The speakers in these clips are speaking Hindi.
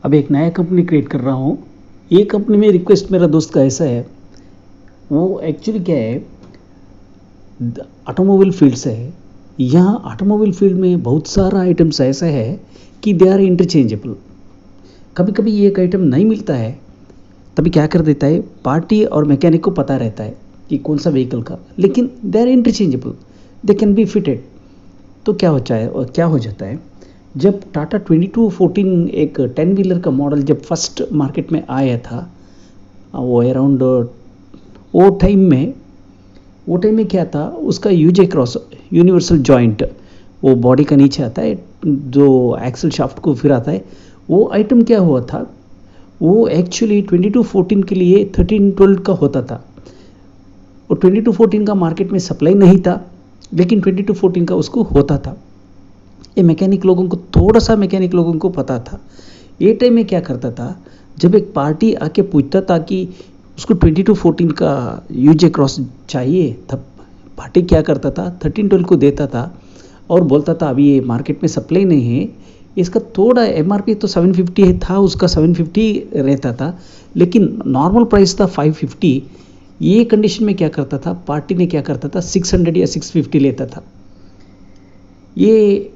अब एक नया कंपनी क्रिएट कर रहा हूँ। ये कंपनी में रिक्वेस्ट मेरा दोस्त का ऐसा है, वो एक्चुअली क्या है, ऑटोमोबाइल फील्ड से है। यहाँ ऑटोमोबाइल फील्ड में बहुत सारा आइटम्स ऐसा है कि दे आर इंटरचेंजेबल। कभी कभी ये एक आइटम नहीं मिलता है, तभी क्या कर देता है, पार्टी और मैकेनिक को पता रहता है कि कौन सा व्हीकल का, लेकिन they are interchangeable, they can be fitted. तो क्या हो जाता है, जब टाटा 2214 एक 10 व्हीलर का मॉडल जब फर्स्ट मार्केट में आया था, वो अराउंड वो टाइम में क्या था, उसका यूजे क्रॉस यूनिवर्सल जॉइंट, वो बॉडी का नीचे आता है जो एक्सल शाफ्ट को फिराता है, वो आइटम क्या हुआ था, वो एक्चुअली 2214 के लिए 1312 का होता था। और 2214 का मार्केट में सप्लाई नहीं था, लेकिन 2214 का उसको होता था। ये थोड़ा सा मैकेनिक लोगों को पता था। ये टाइम में क्या करता था, जब एक पार्टी आके पूछता था कि उसको 2214 का यूजे क्रॉस चाहिए, तब पार्टी क्या करता था, 1312 को देता था और बोलता था अभी ये मार्केट में सप्लाई नहीं है, इसका थोड़ा एमआरपी तो 750 था, उसका 750 रहता था, लेकिन नॉर्मल प्राइस था 550। ये कंडीशन में क्या करता था, पार्टी ने क्या करता था, 600 या 650 लेता था। ये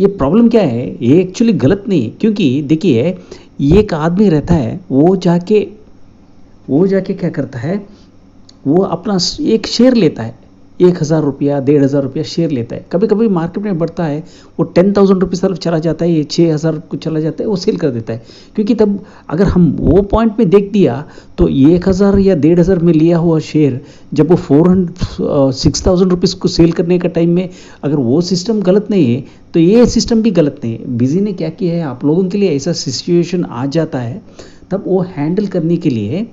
प्रॉब्लम क्या है, ये एक्चुअली गलत नहीं है, क्योंकि देखिए एक आदमी रहता है, वो जाके क्या करता है, वो अपना एक शेयर लेता है, 1000 रुपया 1500 शेयर लेता है। कभी कभी मार्केट में बढ़ता है, वो 10,000 रुपीज़ तरफ चला जाता है, ये 6000 को चला जाता है, वो सेल कर देता है। क्योंकि तब अगर हम वो पॉइंट में देख दिया तो 1000 या 1500 में लिया हुआ शेयर जब वो 6000 रुपीज़ को सेल करने का टाइम में, अगर वो सिस्टम गलत नहीं है तो ये सिस्टम भी गलत नहीं है। बिजी ने क्या किया है, आप लोगों के लिए ऐसा सिचुएशन आ जाता है, तब वो हैंडल करने के लिए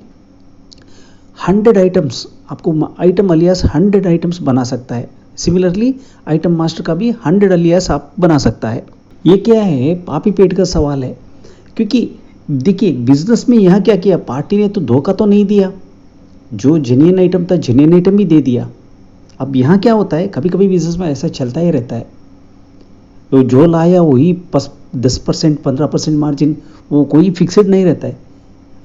100 आइटम्स, आपको आइटम अलियास 100 आइटम्स बना सकता है। सिमिलरली आइटम मास्टर का भी 100 अलियास आप बना सकता है। ये क्या है, पापी पेट का सवाल है। क्योंकि देखिए बिजनेस में यहाँ क्या किया, पार्टी ने तो धोखा तो नहीं दिया, जो जेन्युइन आइटम था जेन्युइन आइटम भी दे दिया। अब यहाँ क्या होता है, कभी कभी बिजनेस में ऐसा चलता ही रहता है, तो जो लाया वही 10% 15% मार्जिन, वो कोई फिक्सेड नहीं रहता है।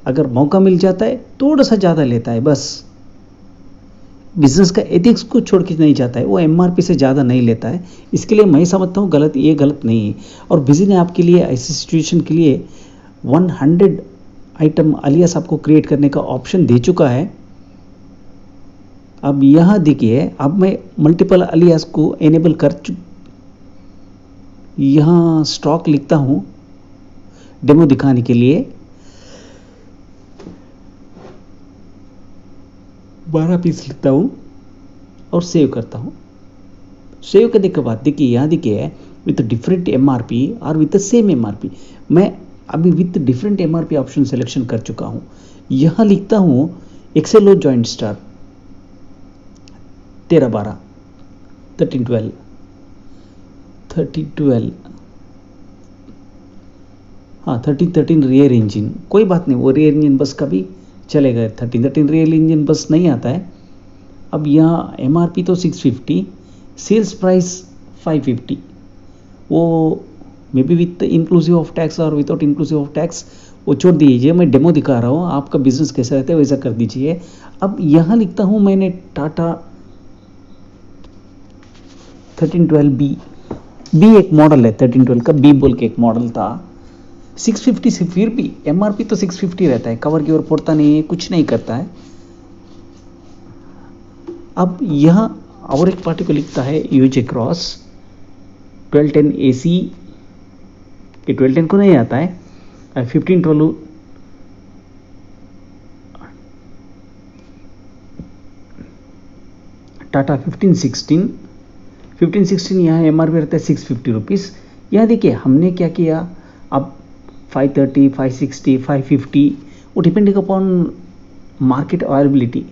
अगर मौका मिल जाता है थोड़ा सा ज़्यादा लेता है, बस बिजनेस का एथिक्स को छोड़ के नहीं जाता है, वो एमआरपी से ज़्यादा नहीं लेता है। इसके लिए मैं समझता हूँ ये गलत नहीं है। और बिजी ने आपके लिए ऐसी सिचुएशन के लिए 100 आइटम अलियास आपको क्रिएट करने का ऑप्शन दे चुका है। अब यहाँ देखिए, अब मैं मल्टीपल अलियास को एनेबल यहाँ स्टॉक लिखता हूँ डेमो दिखाने के लिए, 12 पीस लिखता हूँ और सेव करता हूँ। सेव करने के बाद देखिए यहाँ देखिए, विथ डिफरेंट एमआरपी और विथ सेम एमआरपी, मैं अभी with different MRP option selection कर चुका हूँ। यहाँ लिखता हूँ एक्सेलो जॉइंट स्टार 1312 1312 1312, हाँ 1313 रियर इंजन, कोई बात नहीं, वो रियर इंजन बस का भी चलेगा। 1313 रियल इंजन बस नहीं आता है। अब यहाँ एमआरपी तो 650, सेल्स प्राइस 550, वो may be with inclusive of tax और विदाउट इंक्लूसिव ऑफ टैक्स, वो छोड़ दीजिए, मैं डेमो दिखा रहा हूँ, आपका बिजनेस कैसा रहता है वैसा कर दीजिए। अब यहाँ लिखता हूँ मैंने टाटा 1312 बी एक मॉडल है, 1312 का बी बोल के एक मॉडल था, 650 से, फिर भी एमआरपी तो 650 रहता है, कवर की ओर पड़ता नहीं है, कुछ नहीं करता है। अब यहाँ और एक पार्टी को लिखता है यूजे क्रॉस 1210 AC, ये 1210 को नहीं आता है, 1512 टाटा 1516 यहाँ एमआरपी रहता है 650 रुपीज़। यहाँ देखिए हमने क्या किया, अब 530 560 550, वो डिपेंडिंग अपॉन मार्केट अवेलेबिलिटी।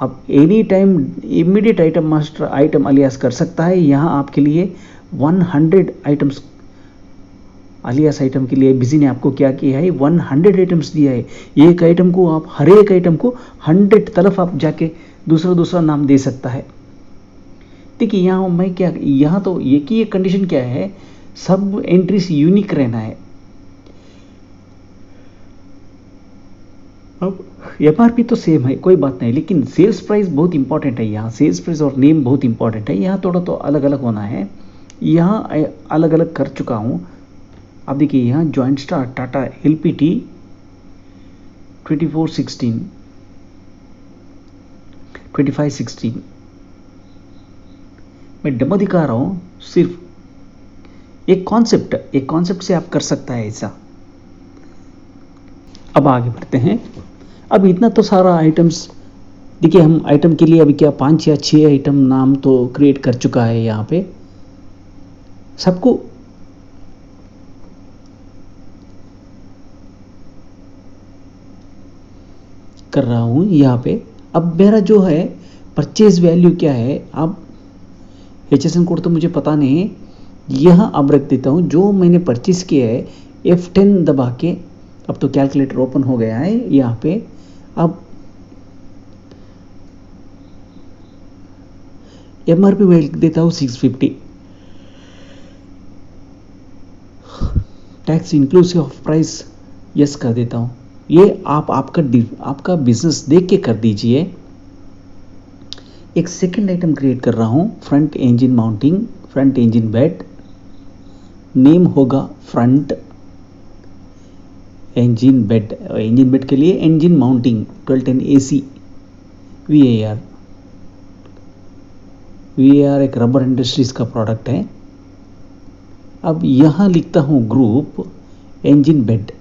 अब any time immediate item master item alias कर सकता है। यहाँ आपके लिए 100 आइटम्स अलियास आइटम के लिए बिजी ने आपको क्या किया है, 100 आइटम्स दिया है। एक आइटम को आप हर एक आइटम को 100 तरफ आप जाके दूसरा नाम दे सकता है। देखिए यहाँ मैं क्या, यहाँ तो एक ही एक कंडीशन क्या है, सब एंट्रीज यूनिक रहना है। अब एमआरपी तो सेम है, कोई बात नहीं, लेकिन सेल्स प्राइस बहुत इंपॉर्टेंट है। यहाँ सेल्स प्राइस और नेम बहुत इंपॉर्टेंट है। यहाँ थोड़ा तो अलग अलग होना है। यहाँ अलग अलग कर चुका हूँ। अब देखिए यहाँ जॉइंट स्टार टाटा एलपीटी 2416 2516 मैं डेमो दिखा रहा हूँ। सिर्फ एक कॉन्सेप्ट से आप कर सकता है ऐसा। अब आगे बढ़ते हैं। अब इतना तो सारा आइटम्स देखिए, हम आइटम के लिए अभी क्या 5 या 6 आइटम नाम तो क्रिएट कर चुका है। यहाँ पे सबको कर रहा हूँ यहाँ पे। अब मेरा जो है परचेज वैल्यू क्या है, अब HSN कोड तो मुझे पता नहीं है। यहाँ अब रख देता हूँ जो मैंने परचेज किया है, F10 दबा के। अब तो कैलकुलेटर ओपन हो गया है यहाँ पे। अब MRP में लिख देता हूँ 650, tax inclusive of price yes कर देता हूँ। ये आपका बिजनेस देख के कर दीजिए। एक सेकंड आइटम क्रिएट कर रहा हूँ, front engine mounting, front engine bed. Name होगा front engine bed. Engine bed के लिए engine mounting 1210 AC VAR। VAR एक रबर इंडस्ट्रीज का प्रोडक्ट है। अब यहाँ लिखता हूँ group engine bed,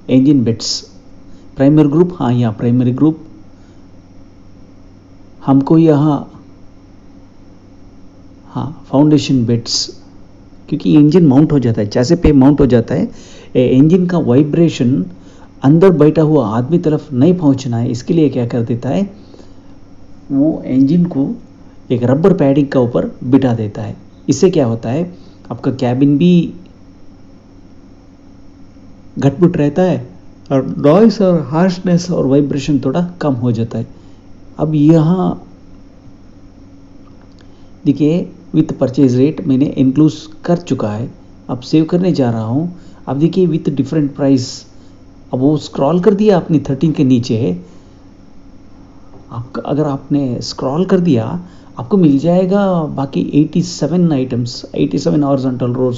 engine beds, primary group. हाँ, यहाँ प्राइमरी ग्रुप। हमको यहाँ हाँ फाउंडेशन बेड्स, क्योंकि इंजन माउंट हो जाता है, जैसे पे माउंट हो जाता है, इंजन का वाइब्रेशन अंदर बैठा हुआ आदमी तरफ नहीं पहुँचना है। इसके लिए क्या कर देता है, वो इंजन को एक रबर पैडिंग का ऊपर बिठा देता है। इससे क्या होता है, आपका कैबिन भी घटमुट रहता है और नॉइस और हार्शनेस और वाइब्रेशन थोड़ा कम हो जाता है। अब यहाँ देखिए विथ परचेज रेट मैंने इंक्लूड कर चुका है। अब सेव करने जा रहा हूँ। अब देखिए विथ डिफरेंट प्राइस, अब वो स्क्रॉल कर दिया आपने 13 के नीचे। आपका अगर आपने स्क्रॉल कर दिया आपको मिल जाएगा बाकी 87 items, 87 horizontal rows.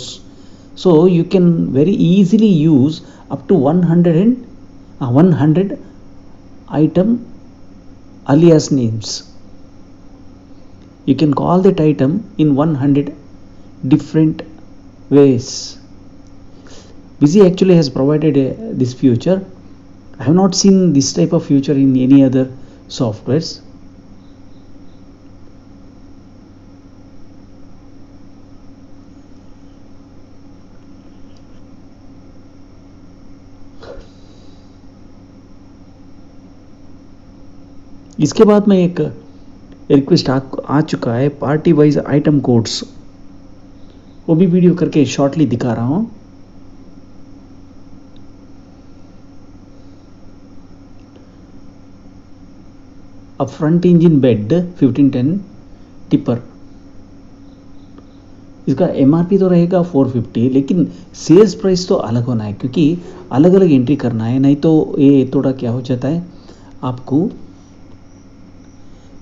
So you can very easily use up to 100 item alias names. You can call that item in 100 different ways. Busy actually has provided this feature. I have not seen this type of feature in any other softwares. इसके बाद में एक रिक्वेस्ट आ चुका है पार्टी वाइज आइटम कोड्स, वो भी वीडियो करके शॉर्टली दिखा रहा हूँ। अब फ्रंट इंजन बेड 1510 टिपर, इसका MRP तो रहेगा 450, लेकिन सेल्स प्राइस तो अलग होना है क्योंकि अलग अलग एंट्री करना है, नहीं तो ये थोड़ा क्या हो जाता है, आपको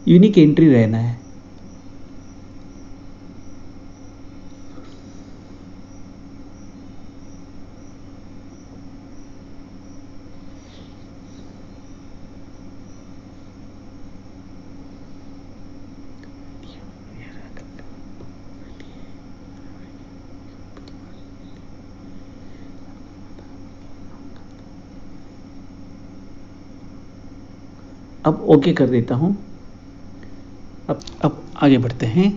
यूनिक एंट्री रहना है। अब ओके कर देता हूं। अब आगे बढ़ते हैं।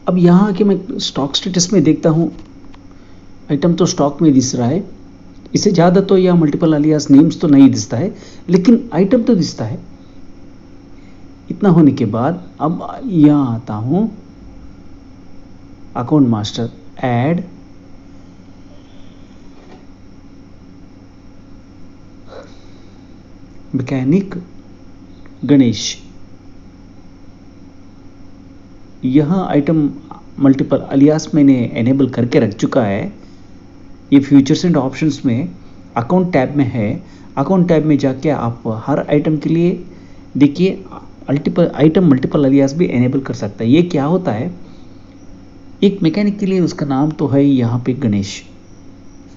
अब यहाँ आके मैं स्टॉक स्टेटस में देखता हूँ, आइटम तो स्टॉक में दिस रहा है। इससे ज़्यादा तो यह मल्टीपल अलियास नेम्स तो नहीं दिसता है, लेकिन आइटम तो दिसता है। इतना होने के बाद अब यहाँ आता हूँ account master, add, mechanic Ganesh. यहाँ आइटम मल्टीपल अलियास मैंने एनेबल करके रख चुका है। ये फीचर्स एंड ऑप्शंस में अकाउंट टैब में है। अकाउंट टैब में जाके आप हर आइटम के लिए देखिए मल्टीपल अलियास भी एनेबल कर सकता है। ये क्या होता है, एक मैकेनिक के लिए उसका नाम तो है यहाँ पे गणेश,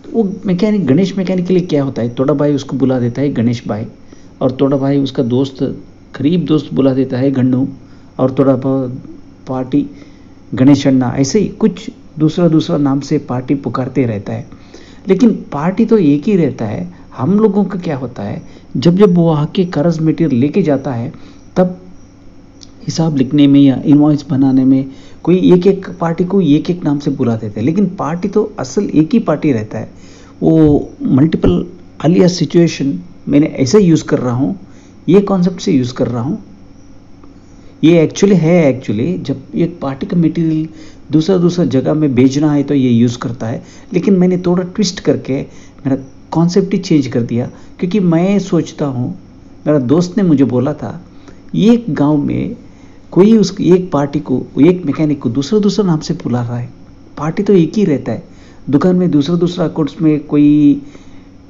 तो वो गणेश मैकेनिक के लिए क्या होता है, तोड़ा भाई उसको बुला देता है गणेश भाई, और तोड़ा भाई उसका दोस्त करीब दोस्त बुला देता है गन्नू, और तोड़ा पार्टी गणेश अन्ना, ऐसे ही कुछ दूसरा नाम से पार्टी पुकारते रहता है। लेकिन पार्टी तो एक ही रहता है। हम लोगों का क्या होता है, जब वो आके कर्ज मटेरियल लेके जाता है तब हिसाब लिखने में या इनवॉइस बनाने में कोई एक पार्टी को एक नाम से बुला देते हैं, लेकिन पार्टी तो असल एक ही पार्टी रहता है। वो मल्टीपल अलियास सिचुएशन मैंने ऐसे यूज़ कर रहा हूँ, ये कॉन्सेप्ट से यूज़ कर रहा हूँ। ये एक्चुअली जब एक पार्टी का मटेरियल दूसरा जगह में भेजना है तो ये यूज़ करता है, लेकिन मैंने थोड़ा ट्विस्ट करके मेरा कॉन्सेप्ट ही चेंज कर दिया, क्योंकि मैं सोचता हूँ, मेरा दोस्त ने मुझे बोला था एक गांव में कोई उस एक पार्टी को, एक मैकेनिक को दूसरा नाम से बुला रहा है। पार्टी तो एक ही रहता है। दुकान में दूसरा अकाउंट्स में कोई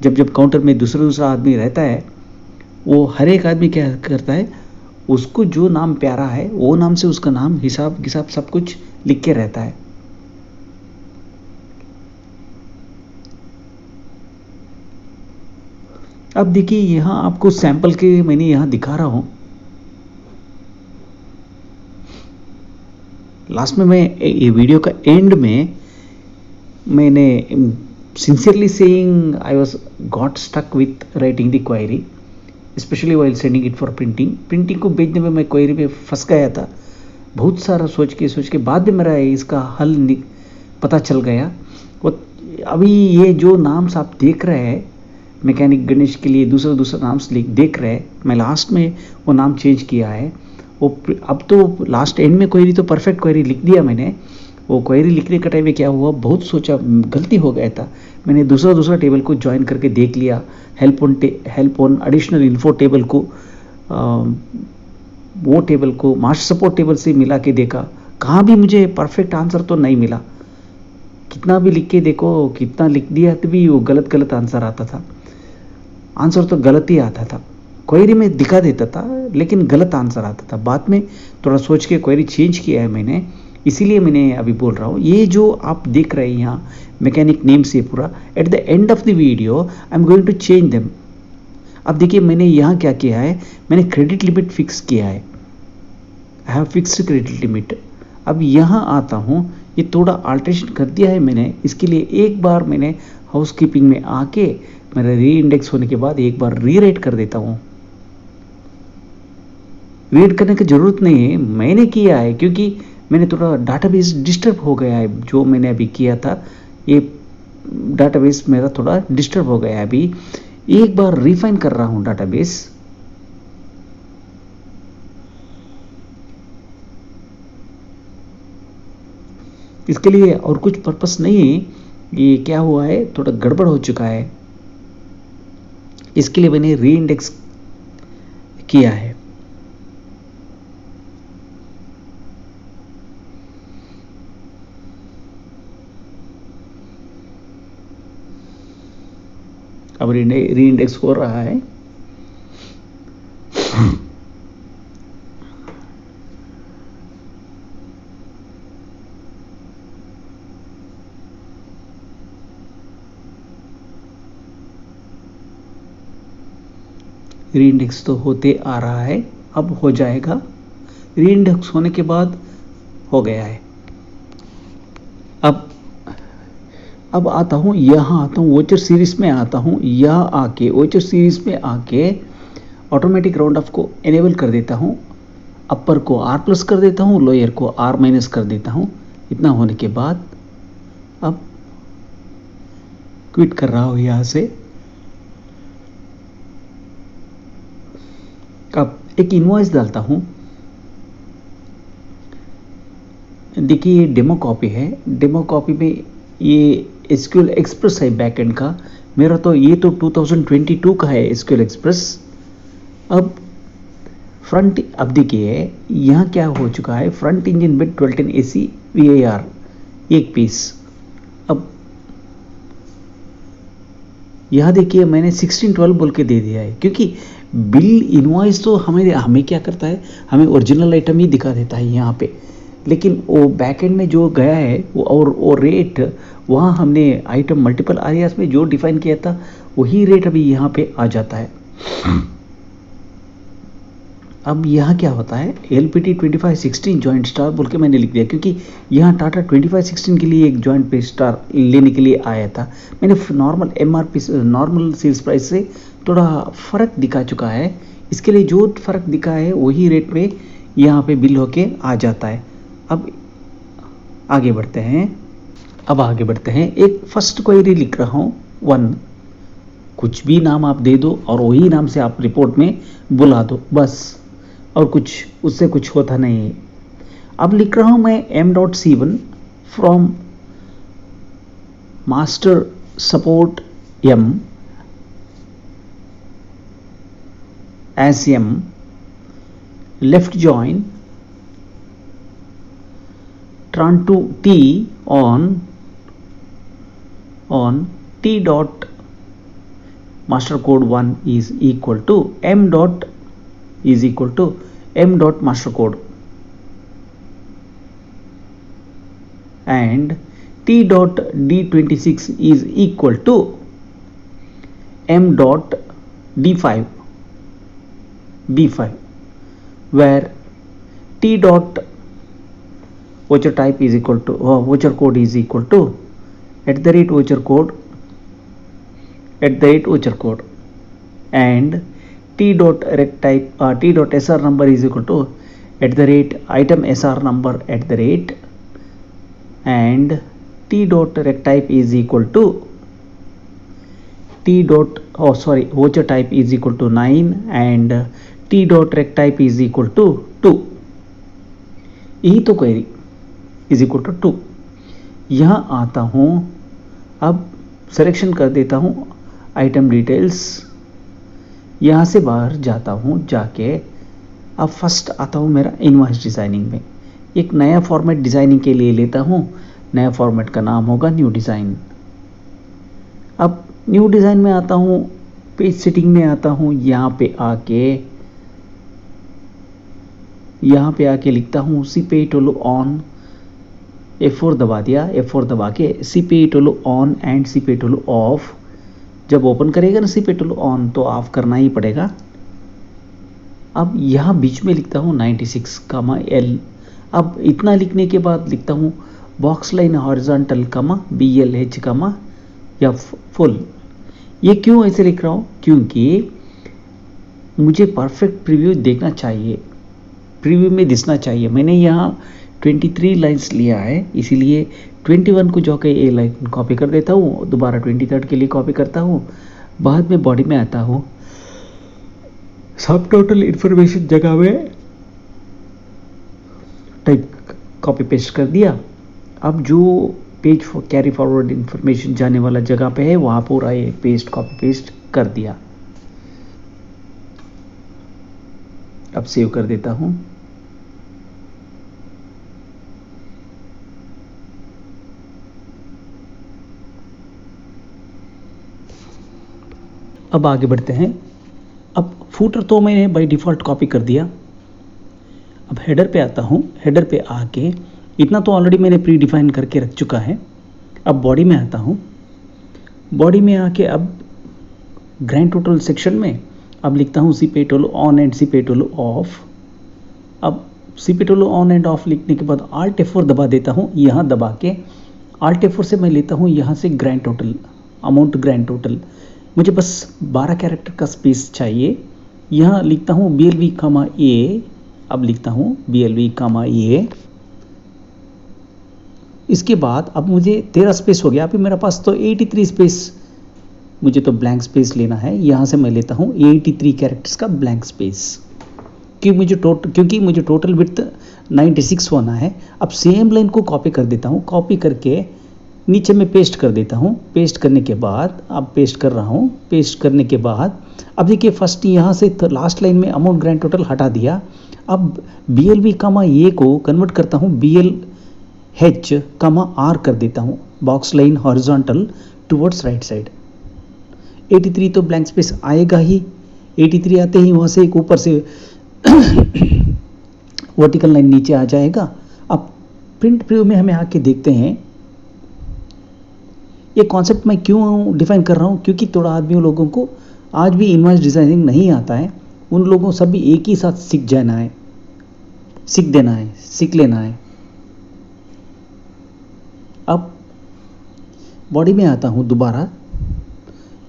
जब काउंटर में दूसरा आदमी रहता है, वो हर एक आदमी क्या करता है, उसको जो नाम प्यारा है वो नाम से उसका नाम हिसाब सब कुछ लिख के रहता है। अब देखिए यहाँ आपको सैंपल के मैंने यहाँ दिखा रहा हूँ। लास्ट में मैं ये वीडियो का एंड में मैंने sincerely saying I was got stuck with writing the query, specially while sending it for printing को भेजने में मैं क्वेरी में फंस गया था। बहुत सारा सोच के बाद में मेरा इसका हल पता चल गया। वो अभी ये जो नाम्स आप देख रहे हैं मैकेनिक गणेश के लिए दूसरा नाम से देख रहे हैं, मैं लास्ट में वो नाम चेंज किया है। वो अब तो लास्ट एंड में क्वेरी तो परफेक्ट क्वेरी लिख दिया मैंने। वो क्वेरी लिखने का टाइम में क्या हुआ, बहुत सोचा, गलती हो गया था। मैंने दूसरा टेबल को ज्वाइन करके देख लिया, help on additional info table को, वो टेबल को मास्टर सपोर्ट टेबल से मिला के देखा, कहाँ भी मुझे परफेक्ट आंसर तो नहीं मिला। कितना भी लिख के देखो, कितना लिख दिया तो भी वो गलत आंसर आता था। आंसर तो गलत ही आता था, क्वेरी में दिखा देता था लेकिन गलत आंसर आता था। बाद में थोड़ा सोच के क्वेरी चेंज किया है मैंने, इसीलिए मैंने अभी बोल रहा हूँ। ये जो आप देख रहे हैं यहाँ मैकेनिक नेम से पूरा, at the end of the video I am going to change them. अब देखिए मैंने यहाँ क्या किया है, मैंने क्रेडिट लिमिट फिक्स किया है। I have fixed credit limit. अब यहाँ आता हूँ, ये थोड़ा अल्ट्रेशन कर दिया है मैंने। इसके लिए एक बार मैंने हाउसकीपिंग में आके मेरा री इंडेक्स होने के बाद एक बार रीराइट कर देता हूँ। रीड करने की ज़रूरत नहीं है, मैंने किया है क्योंकि मैंने थोड़ा डाटाबेस डिस्टर्ब हो गया है। जो मैंने अभी किया था, ये डाटाबेस मेरा थोड़ा डिस्टर्ब हो गया है। अभी एक बार रिफाइन कर रहा हूँ डाटाबेस। इसके लिए और कुछ पर्पस नहीं है। ये क्या हुआ है, थोड़ा गड़बड़ हो चुका है, इसके लिए मैंने री इंडेक्स किया है। अब री इंडेक्स हो रहा है। री इंडेक्स तो होते आ रहा है, अब हो जाएगा। री इंडेक्स होने के बाद हो गया है। अब आता हूँ, यहाँ आता हूँ वोचर सीरीज में आता हूँ। यहाँ आके वोचर सीरीज में आके ऑटोमेटिक राउंड ऑफ को एनेबल कर देता हूँ। अपर को R+ कर देता हूँ, लोअर को R- कर देता हूँ। इतना होने के बाद अब क्विट कर रहा हूँ यहाँ से। अब एक इनवॉइस डालता हूँ। देखिए ये डेमो कॉपी है। डेमो कॉपी में ये SQL एक्सप्रेस है बैकएंड का। मेरा तो ये तो 2022 का है SQL एक्सप्रेस। अब फ्रंट, अब देखिए यहाँ क्या हो चुका है, front engine bit 1210 AC VAR एक पीस। अब यहाँ देखिए मैंने 1612 बोल के दे दिया है, क्योंकि बिल इनवॉइस तो हमें क्या करता है, हमें ओरिजिनल आइटम ही दिखा देता है यहाँ पे, लेकिन वो बैक एंड में जो गया है वो रेट, वहाँ हमने आइटम मल्टीपल एरियाज में जो डिफाइन किया था वही रेट अभी यहाँ पे आ जाता है। अब यहाँ क्या होता है, LPT 2516 जॉइंट स्टार बोल के मैंने लिख दिया, क्योंकि यहाँ टाटा 2516 के लिए एक जॉइंट पे स्टार लेने के लिए आया था। मैंने normal MRP normal sales price से थोड़ा फ़र्क दिखा चुका है, इसके लिए जो फ़र्क दिखा है वही रेट पे यहाँ पे बिल होके आ जाता है। अब आगे बढ़ते हैं, एक फर्स्ट क्वेरी लिख रहा हूँ 1, कुछ भी नाम आप दे दो और वही नाम से आप रिपोर्ट में बुला दो बस, और कुछ उससे कुछ होता नहीं है। अब लिख रहा हूं मैं M.C1 from master support M S M left join tran to T on T dot master code 1 is equal to M dot master code, and T dot D26 is equal to M dot D5, where T dot voucher type is equal to voucher code is equal to @voucher code, and T dot rect type T dot SR number is equal to @item SR number and T dot rect type is equal to voucher type is equal to 9 and T dot rect type is equal to 2। यही तो क्वेरी इज इक्वल टू 2। यहाँ आता हूँ, अब सिलेक्शन कर देता हूँ आइटम डिटेल्स, यहाँ से बाहर जाता हूँ, जाके अब फर्स्ट आता हूँ मेरा इनवॉइस डिज़ाइनिंग में। एक नया फॉर्मेट डिज़ाइनिंग के लिए लेता हूँ, नया फॉर्मेट का नाम होगा न्यू डिज़ाइन। अब न्यू डिज़ाइन में आता हूँ, पेज सेटिंग में आता हूँ, यहाँ पे आके लिखता हूँ CPI टोलो ऑन, F4 दबा दिया, F4 दबा के CPI Tolo on and CPI Tolo of. जब ओपन करेगा ना CPI टोलो ऑन तो ऑफ करना ही पड़ेगा। अब यहाँ बीच में लिखता हूँ 96, अब इतना लिखने के बाद लिखता हूँ बॉक्स लाइन हॉरिजॉन्टल, BLH, या फुल। ये क्यों ऐसे लिख रहा हूँ, क्योंकि मुझे परफेक्ट प्रीव्यू देखना चाहिए, प्रीव्यू में दिखना चाहिए। मैंने यहाँ 23 लाइन्स लिया है, इसीलिए 21 को जो कि ए लाइन कॉपी कर देता हूँ, दोबारा 23 के लिए कॉपी करता हूँ, बाद में बॉडी में आता हूँ, सब टोटल इंफॉर्मेशन जगह में टाइप कॉपी पेस्ट कर दिया। अब जो पेज कैरी फॉरवर्ड इंफॉर्मेशन जाने वाला जगह पे है वहाँ पूरा ये कॉपी पेस्ट कर दिया। अब सेव कर देता हूँ। अब आगे बढ़ते हैं। अब फूटर तो मैंने बाय डिफ़ॉल्ट कॉपी कर दिया। अब हेडर पे आता हूँ, हेडर पे आके इतना तो ऑलरेडी मैंने प्री डिफाइन करके रख चुका है। अब बॉडी में आता हूँ, बॉडी में आके अब ग्रैंड टोटल सेक्शन में अब लिखता हूँ CPI Tolo on and CPI Tolo of. अब CPI Tolo on end of लिखने के बाद Alt F4 दबा देता हूँ। यहाँ दबा के Alt F4 से मैं लेता हूँ यहाँ से grand total, amount grand total. मुझे बस 12 कैरेक्टर का स्पेस चाहिए। यहाँ लिखता हूँ BLV, A। अब लिखता हूँ BLV, A। इसके बाद अब मुझे 13 स्पेस हो गया। अभी मेरे पास तो 83 स्पेस, मुझे तो ब्लैंक स्पेस लेना है। यहाँ से मैं लेता हूँ 83 कैरेक्टर्स का ब्लैंक स्पेस, क्योंकि मुझे टोटल विड्थ 96 होना है। अब सेम लाइन को कॉपी कर देता हूँ, कॉपी करके नीचे में पेस्ट कर देता हूँ। पेस्ट करने के बाद अब पेस्ट कर रहा हूँ। पेस्ट करने के बाद अब देखिए फर्स्ट यहाँ से लास्ट लाइन में अमाउंट ग्रैंड टोटल हटा दिया। अब BLV, A को कन्वर्ट करता हूँ BLH, R कर देता हूँ, box line horizontal towards right side. 83 तो ब्लैंक स्पेस आएगा ही। 83 आते ही वहाँ से एक ऊपर से वर्टिकल लाइन नीचे आ जाएगा। अब प्रिंट प्रीव्यू में हमें आके देखते हैं ये कॉन्सेप्ट मैं क्यों डिफाइन कर रहा हूँ, क्योंकि थोड़ा आदमियों लोगों को आज भी इन्वर्स डिजाइनिंग नहीं आता है। उन लोगों सभी एक ही साथ सीख जाना है, सीख देना है, सीख लेना है। अब बॉडी में आता हूँ दोबारा।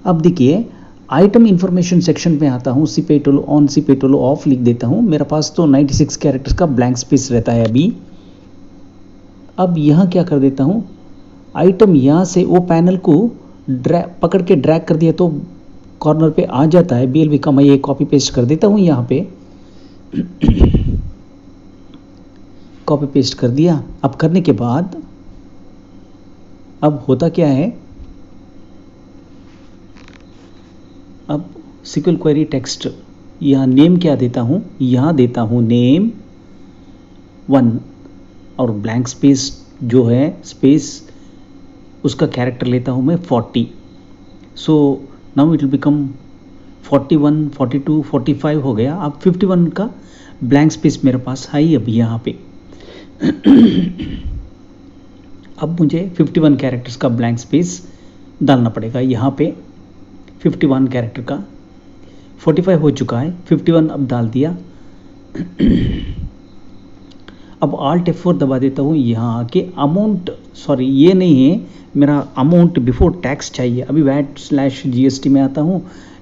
अब देखिए आइटम इंफॉर्मेशन सेक्शन में आता हूँ, सीपेटोलो ऑन सीपेटोलो ऑफ लिख देता हूँ। मेरा पास तो 96 कैरेक्टर्स का ब्लैंक स्पेस रहता है अभी। अब यहाँ क्या कर देता हूँ, आइटम यहाँ से वो पैनल को पकड़ के ड्रैग कर दिया तो कॉर्नर पे आ जाता है। BLV का मैं ये कॉपी पेस्ट कर देता हूँ यहाँ पे। कॉपी पेस्ट कर दिया। अब करने के बाद अब होता क्या है, अब SQL क्वेरी टेक्स्ट यहाँ नेम क्या देता हूँ, यहाँ देता हूँ नेम 1 और ब्लैंक स्पेस जो है स्पेस उसका कैरेक्टर लेता हूँ मैं 40। So now it will become 41, 42, 45 हो गया। अब 51 का ब्लैंक स्पेस मेरे पास है ही अब यहाँ पे। अब मुझे 51 कैरेक्टर्स का ब्लैंक स्पेस डालना पड़ेगा यहाँ पे। 51 कैरेक्टर का 45 हो चुका है, 51 अब डाल दिया। अब Alt F4 दबा देता हूँ यहाँ आके। अमाउंट सॉरी ये नहीं है, मेरा अमाउंट बिफोर टैक्स चाहिए। अभी VAT/GST में आता हूँ,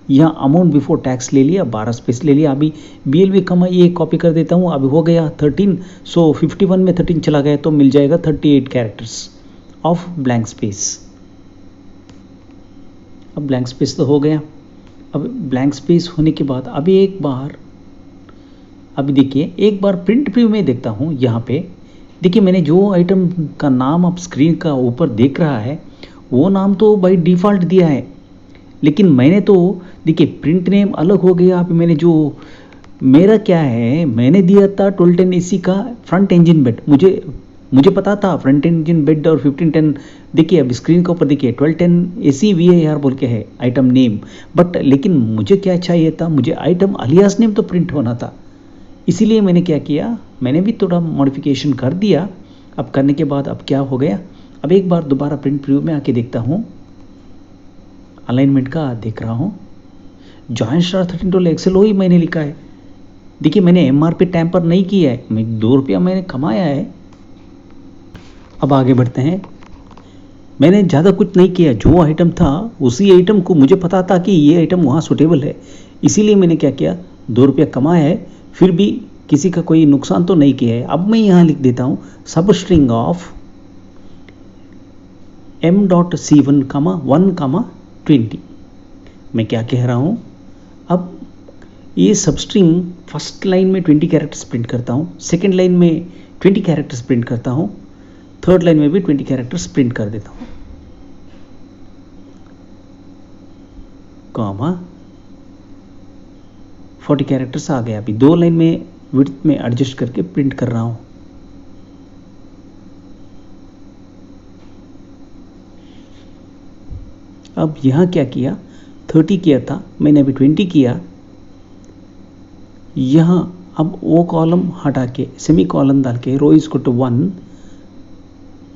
यहाँ अमाउंट बिफोर टैक्स ले लिया, 12 स्पेस ले लिया। अभी BLV का मैं ये कॉपी कर देता हूँ। अभी हो गया 13। सो 51 में 13 चला गया तो मिल जाएगा 38 कैरेक्टर्स ऑफ ब्लैंक स्पेस। अब ब्लैंक स्पेस तो हो गया। अब ब्लैंक स्पेस होने के बाद अभी देखिए एक बार प्रिंट प्रीव्यू में देखता हूँ। यहाँ पे देखिए मैंने जो आइटम का नाम आप स्क्रीन का ऊपर देख रहा है वो नाम तो बाय डिफ़ॉल्ट दिया है, लेकिन मैंने तो देखिए प्रिंट नेम अलग हो गया। अभी मैंने जो मेरा क्या है, मैंने दिया था 1210 AC का फ्रंट इंजन बेड। मुझे पता था फ्रंट इंजन बेड और 1510। देखिए अब स्क्रीन के ऊपर देखिए 1210 AC VAR बोल के है आइटम नेम, बट लेकिन मुझे क्या चाहिए था, मुझे आइटम अलियास नेम तो प्रिंट होना था। इसीलिए मैंने क्या किया, मैंने भी थोड़ा मॉडिफिकेशन कर दिया। अब करने के बाद अब क्या हो गया, अब एक बार दोबारा प्रिंट प्रीव्यू में आके देखता हूँ, अलाइनमेंट का देख रहा हूँ। जॉइंट स्टार 13 एक्सेल ही मैंने लिखा है। देखिए मैंने MRP टैम्पर नहीं किया है, मैं 2 रुपया मैंने कमाया है। अब आगे बढ़ते हैं। मैंने ज़्यादा कुछ नहीं किया, जो आइटम था उसी आइटम को मुझे पता था कि ये आइटम वहाँ सूटेबल है, इसीलिए मैंने क्या किया 2 रुपया कमाया है, फिर भी किसी का कोई नुकसान तो नहीं किया है। अब मैं यहाँ लिख देता हूँ सब स्ट्रिंग ऑफ M.C1, 1, 20। मैं क्या कह रहा हूँ, अब ये सब स्ट्रिंग फर्स्ट लाइन में 20 कैरेक्टर्स प्रिंट करता हूँ, सेकेंड लाइन में 20 कैरेक्टर्स प्रिंट करता हूँ, थर्ड लाइन में भी 20 कैरेक्टर्स प्रिंट कर देता हूँ, कॉमा 40 कैरेक्टर्स आ गया। अभी 2 लाइन में विड्थ में एडजस्ट करके प्रिंट कर रहा हूँ। अब यहाँ क्या किया, 30 किया था मैंने, अभी 20 किया। यहाँ अब वो कॉलम हटा के सेमी कॉलन डाल के row is equal to 1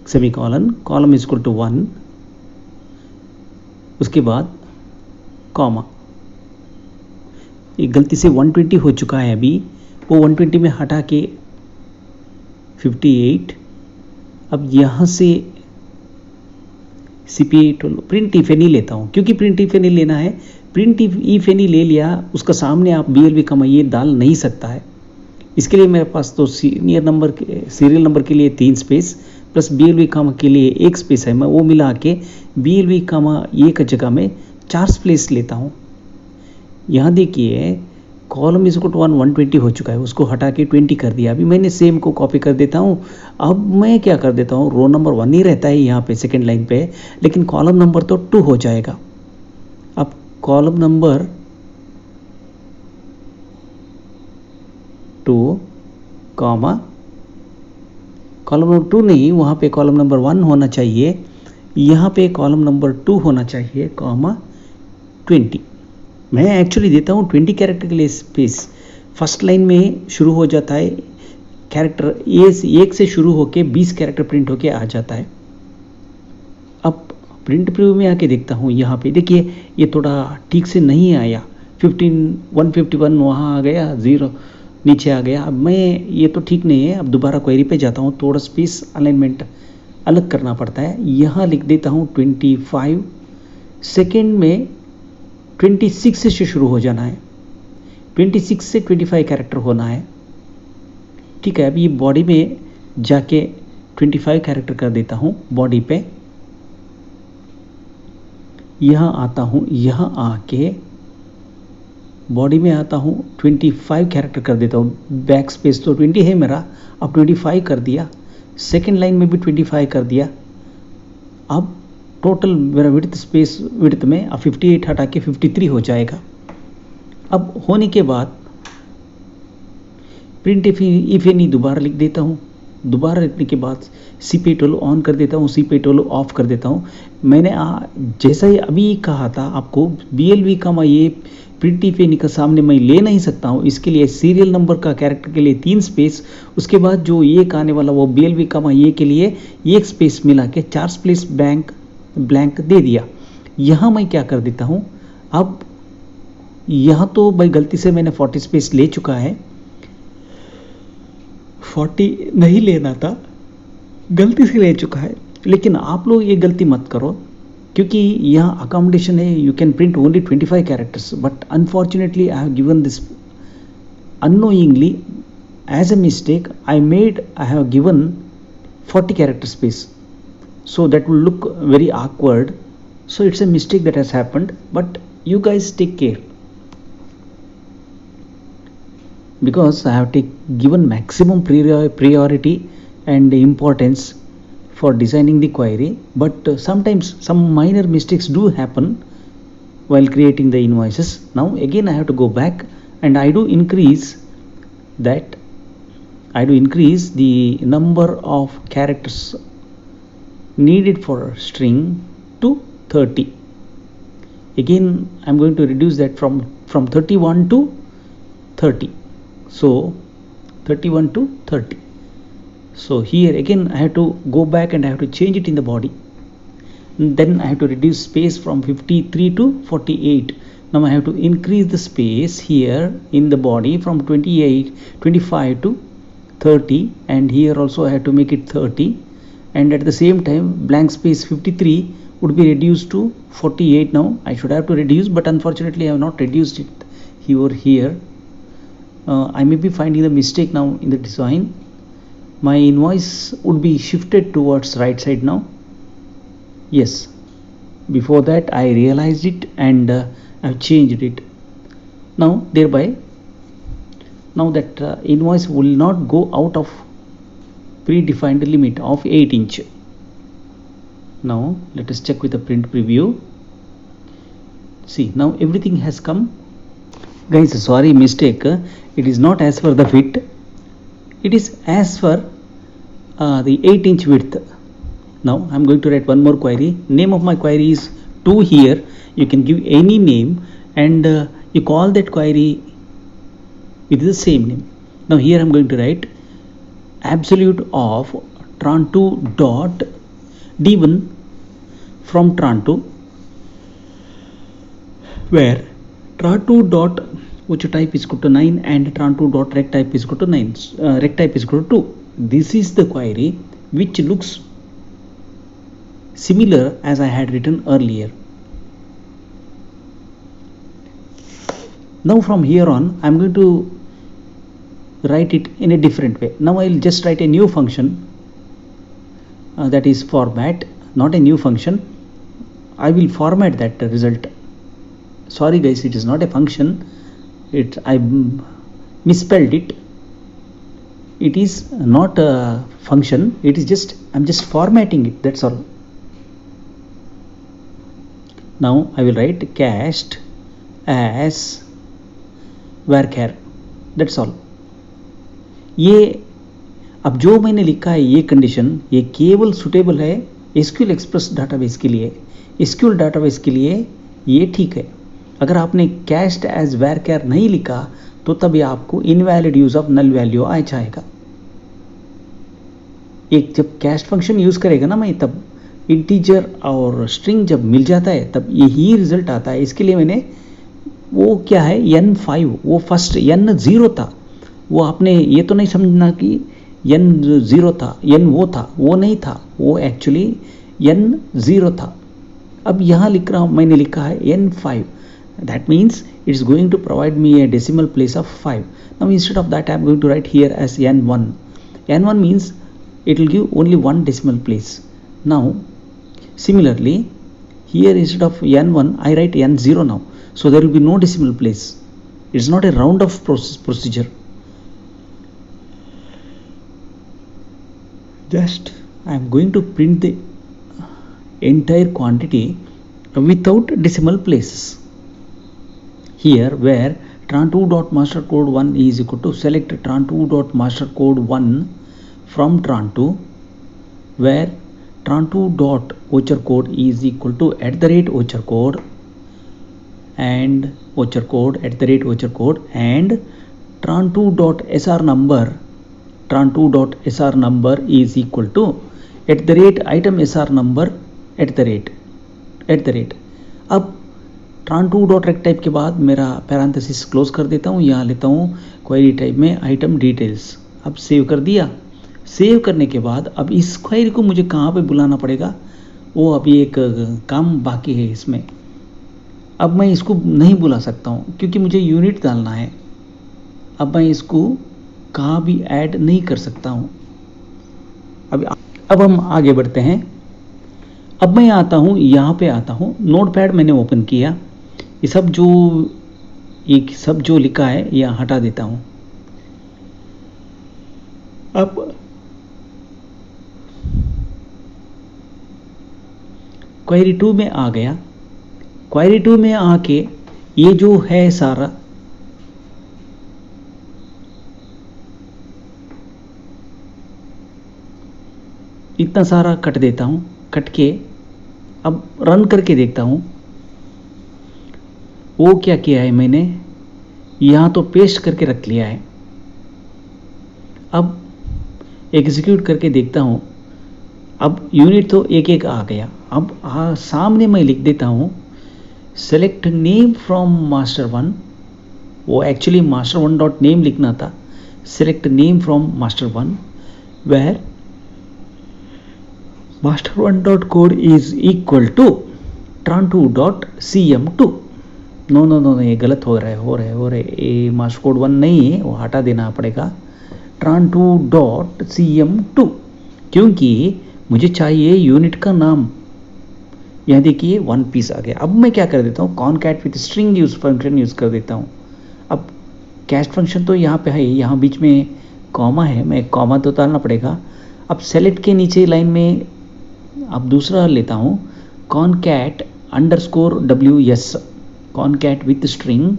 semicolon, column is equal to 1, उसके बाद कॉमा। एक गलती से 120 हो चुका है अभी, वो 120 में हटा के 58। अब यहाँ से CP प्रिंट इफ एनी लेता हूँ, क्योंकि प्रिंट इफ एनी लेना है। प्रिंट इफ एनी ले लिया, उसका सामने आप BLV का ये डाल नहीं सकता है। इसके लिए मेरे पास तो सीरियल नंबर के लिए 3 स्पेस प्लस BLV कामा के लिए 1 स्पेस है। मैं वो मिला के BLV कामा एक जगह में 4 स्पेस लेता हूँ। यहाँ देखिए कॉलम इज इक्वल टू 120 हो चुका है, उसको हटा के 20 कर दिया। अभी मैंने सेम को कॉपी कर देता हूँ। अब मैं क्या कर देता हूँ, रो नंबर 1 ही रहता है यहाँ पे सेकेंड लाइन पे, लेकिन कॉलम नंबर तो 2 हो जाएगा। अब column number 2 comma, column number 2 नहीं, वहाँ पे कॉलम नंबर 1 होना चाहिए, यहाँ पे कॉलम नंबर 2 होना चाहिए, कॉमा 20। मैं एक्चुअली देता हूँ 20 कैरेक्टर के लिए स्पेस। फर्स्ट लाइन में शुरू हो जाता है कैरेक्टर ए से, 1 से शुरू होके 20 कैरेक्टर प्रिंट होके आ जाता है। अब प्रिंट प्रीव्यू में आके देखता हूँ, यहाँ पे देखिए ये थोड़ा ठीक से नहीं आया, 151 वहाँ आ गया, 0 नीचे आ गया। अब मैं ये तो ठीक नहीं है, अब दोबारा क्वेरी पे जाता हूँ, थोड़ा स्पेस अलाइनमेंट अलग करना पड़ता है। यहाँ लिख देता हूँ 25, सेकेंड में 26 से शुरू हो जाना है, 26 से 25 कैरेक्टर होना है। ठीक है, अब ये बॉडी में जाके 25 कैरेक्टर कर देता हूँ बॉडी पे। यहाँ आता हूँ, यहाँ आके बॉडी में आता हूँ, 25 कैरेक्टर कर देता हूँ। बैक स्पेस तो 20 है मेरा, अब 25 कर दिया। सेकेंड लाइन में भी 25 कर दिया। अब टोटल मेरा विड्थ स्पेस विड्थ में अब 58 हटा के 53 हो जाएगा। अब होने के बाद प्रिंट इफ एनी दोबारा लिख देता हूँ। दोबारा लिखने के बाद CP12 ऑन कर देता हूँ, CP12 ऑफ कर देता हूँ। मैंने जैसा ही अभी कहा था आपको, BLV का मैं ये प्रिंट इफ एनी का सामने मैं ले नहीं सकता हूँ। इसके लिए सीरियल नंबर का कैरेक्टर के लिए 3 स्पेस, उसके बाद जो एक आने वाला वो BLV का मैं ये के लिए 1 स्पेस मिला के 4 स्पेस ब्लैंक दे दिया। यहाँ मैं क्या कर देता हूँ, अब यहाँ तो भाई गलती से मैंने 40 स्पेस ले चुका है, 40 नहीं लेना था, गलती से ले चुका है। लेकिन आप लोग ये गलती मत करो, क्योंकि यहाँ अकोमोडेशन है, you can print only 25 characters, but unfortunately I have given this unknowingly as a mistake. I have given 40 character space, so that will look very awkward. So it's a mistake that has happened, but you guys take care, because I have given maximum priority and importance for designing the query. But sometimes some minor mistakes do happen while creating the invoices. Now again I have to go back and I do increase the number of characters needed for string to 30. Again I'm going to reduce that from 31 to 30. So 31 to 30. So here again I have to go back and I have to change it in the body. And then I have to reduce space from 53 to 48. Now I have to increase the space here in the body from 25 to 30, and here also I have to make it 30, and at the same time blank space 53 would be reduced to 48. Now I should have to reduce, but unfortunately I have not reduced it here. I may be finding the mistake now in the design. My invoice would be shifted towards right side now. Yes, before that I realized it and I've changed it. Now thereby, now that invoice will not go out of predefined limit of 8 inch. Now let us check with the print preview. See, now everything has come. Guys, sorry, mistake. It is not as per the fit, it is as per the 8 inch width. Now I'm going to write one more query. Name of my query is 2 here. You can give any name and you call that query with the same name. Now here I'm going to write absolute of tran2 dot d1 from tran2, where tran2 dot which type is equal to 9 and tran2 dot rect type is equal to 9, rect type is equal to 2. This is the query which looks similar as I had written earlier. Now from here on I'm going to write it in a different way. Now I'll just write a new function that is format, not a new function. I will format that result. Sorry guys, it is not a function. I misspelled it. It is not a function. It is just, I'm just formatting it. That's all. Now I will write cast as varchar. That's all. ये अब जो मैंने लिखा है ये कंडीशन, ये केवल सुटेबल है SQL एक्सप्रेस डाटाबेस के लिए. SQL डाटाबेस के लिए ये ठीक है. अगर आपने कैस्ट एज varchar नहीं लिखा तो तब ये आपको invalid use of null value आ जाएगा। एक जब कैस्ट फंक्शन यूज करेगा ना मैं, तब इंटीजर और स्ट्रिंग जब मिल जाता है तब यही रिजल्ट आता है। इसके लिए मैंने वो क्या है n5, वो फर्स्ट n0 था, वो आपने ये तो नहीं समझना कि n0 था, n वो था, वो नहीं था, वो एक्चुअली n0 था। अब यहाँ लिख रहा हूँ, मैंने लिखा है n5, that means it's going to provide me a decimal place of 5. Now instead of that I'm going to write here as n1. n1 means it will give only one decimal place. Now similarly here instead of n1 I write n0 now, so there will be no decimal place. It's not a round of procedure. Just I am going to print the entire quantity without decimal places. Here where tran2.mastercode1 is equal to select tran2.mastercode1 from tran2, where tran2.vouchercode is equal to @vouchercode and vouchercode @vouchercode and tran2.sr number is equal to @item sr number @. अब tran2.rect टाइप के बाद मेरा पैरेंथेसिस क्लोज कर देता हूँ, यहाँ लेता हूँ क्वेरी टाइप में आइटम डिटेल्स। अब सेव कर दिया। सेव करने के बाद अब इस क्वेरी को मुझे कहाँ पे बुलाना पड़ेगा, वो अभी एक काम बाकी है इसमें। अब मैं इसको नहीं बुला सकता हूँ क्योंकि मुझे यूनिट डालना है। अब मैं इसको कहाँ भी ऐड नहीं कर सकता हूँ। अब हम आगे बढ़ते हैं। अब मैं आता हूँ, यहाँ पे आता हूँ, नोटपैड मैंने ओपन किया। ये सब जो लिखा है यहाँ हटा देता हूँ। अब क्वेरी 2 में आ गया। क्वेरी 2 में आके ये जो है सारा इतना सारा कट देता हूँ। कट के अब रन करके देखता हूँ वो क्या किया है मैंने, यहाँ तो पेस्ट करके रख लिया है। अब एग्जीक्यूट करके देखता हूँ। अब यूनिट तो एक एक आ गया। अब सामने मैं लिख देता हूँ सेलेक्ट नेम फ्रॉम master1, वो एक्चुअली master1 डॉट नेम लिखना था। Select name from master1 where master1.code is equal to tran2.cm2। No ये गलत हो रहा है। ये mastercode 1 नहीं है, वो हटा देना पड़ेगा। tran2.cm2 क्योंकि मुझे चाहिए यूनिट का नाम। यहाँ देखिए वन पीस आ गया। अब मैं क्या कर देता हूँ, concat with string use function use कर देता हूँ। अब कैस्ट फंक्शन तो यहाँ पे है, यहाँ बीच में कॉमा है, मैं कॉमा तो डालना पड़ेगा। अब सेलेक्ट के नीचे लाइन में अब दूसरा लेता हूँ concat _ws, concat with string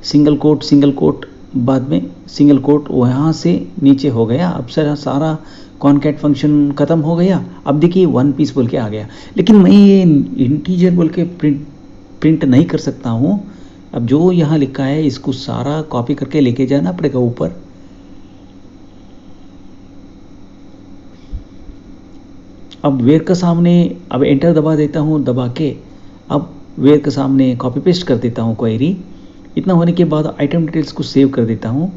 single quote बाद में सिंगल कोट, वहाँ से नीचे हो गया। अब सारा कॉनकैट फंक्शन ख़त्म हो गया। अब देखिए वन पीस बोल के आ गया, लेकिन मैं ये इंटीजर बोल के प्रिंट नहीं कर सकता हूँ। अब जो यहाँ लिखा है इसको सारा कॉपी करके लेके जाना पड़ेगा ऊपर। अब वेयर का सामने अब एंटर दबा देता हूँ, दबा के अब वेयर के सामने कॉपी पेस्ट कर देता हूँ क्वेरी। इतना होने के बाद आइटम डिटेल्स को सेव कर देता हूँ।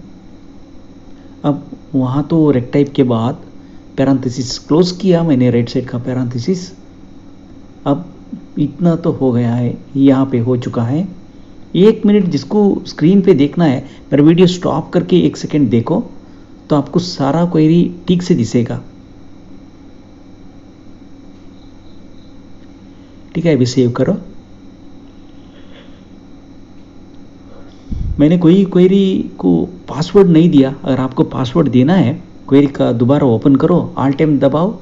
अब वहाँ तो रेक्ट टाइप के बाद पैरेंथेसिस क्लोज किया मैंने, राइट साइड का पैरेंथेसिस। अब इतना तो हो गया है, यहाँ पे हो चुका है। 1 मिनट जिसको स्क्रीन पे देखना है, मेरा वीडियो स्टॉप करके 1 सेकेंड देखो तो आपको सारा क्वेरी ठीक से दिसेगा। ठीक है, अभी सेव करो। मैंने कोई क्वेरी को पासवर्ड नहीं दिया। अगर आपको पासवर्ड देना है क्वेरी का, दोबारा ओपन करो, ऑल टाइम दबाओ।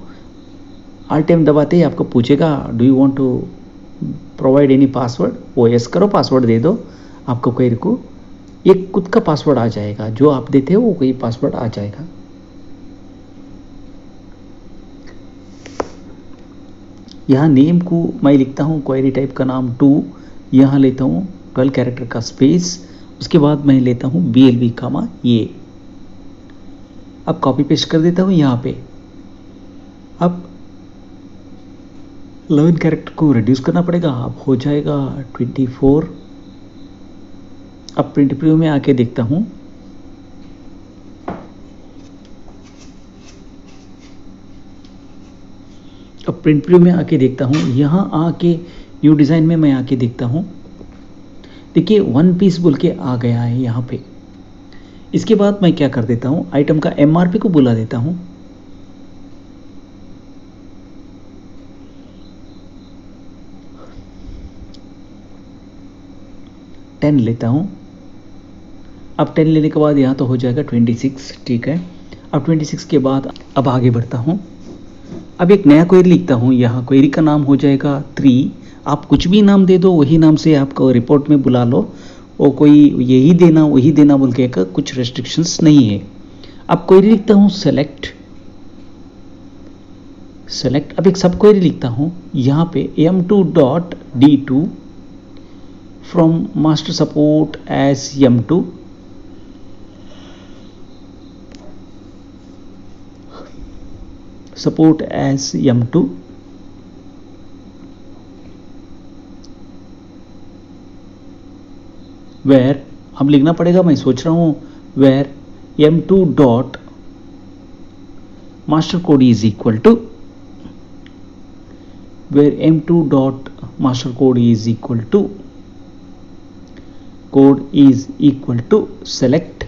ऑल टाइम दबाते ही आपको पूछेगा do you want to provide any password, वो यस करो, पासवर्ड दे दो। आपको क्वेरी को एक खुद का पासवर्ड आ जाएगा, जो आप देते हो वो कोई पासवर्ड आ जाएगा। यहाँ नेम को मैं लिखता हूँ क्वेरी टाइप का नाम 2, यहाँ लेता हूँ 12 कैरेक्टर का स्पेस, उसके बाद मैं लेता हूँ BLV कामा ये। अब कॉपी पेस्ट कर देता हूँ यहाँ पे। अब 11 कैरेक्टर को रिड्यूस करना पड़ेगा, अब हो जाएगा 24। अब प्रिंट प्रीव्यू में आके देखता हूँ, अब प्रिंट प्रीव्यू में आके देखता हूँ, यहाँ आके न्यू डिज़ाइन में मैं आके देखता हूँ, देखिए 1 पीस बोल के आ गया है यहाँ पे। इसके बाद मैं क्या कर देता हूँ, आइटम का MRP को बुला देता हूँ। टेन लेता हूँ। अब 10 लेने के बाद यहाँ तो हो जाएगा 26, ठीक है। अब 26 के बाद अब आगे बढ़ता हूँ। अब एक नया क्वेरी लिखता हूँ, यहाँ क्वेरी का नाम हो जाएगा 3। आप कुछ भी नाम दे दो, वही नाम से आपको रिपोर्ट में बुला लो, वो कोई यही देना वही देना बोल के कुछ रेस्ट्रिक्शंस नहीं है। अब क्वेरी लिखता हूँ सेलेक्ट। अब एक सब क्वेरी लिखता हूँ यहाँ पे m2.d2 from master support as m2, support as m2, where अब लिखना पड़ेगा, मैं सोच रहा हूँ where m2 dot master code is equal to, where m2 dot master code is equal to, code is equal to select.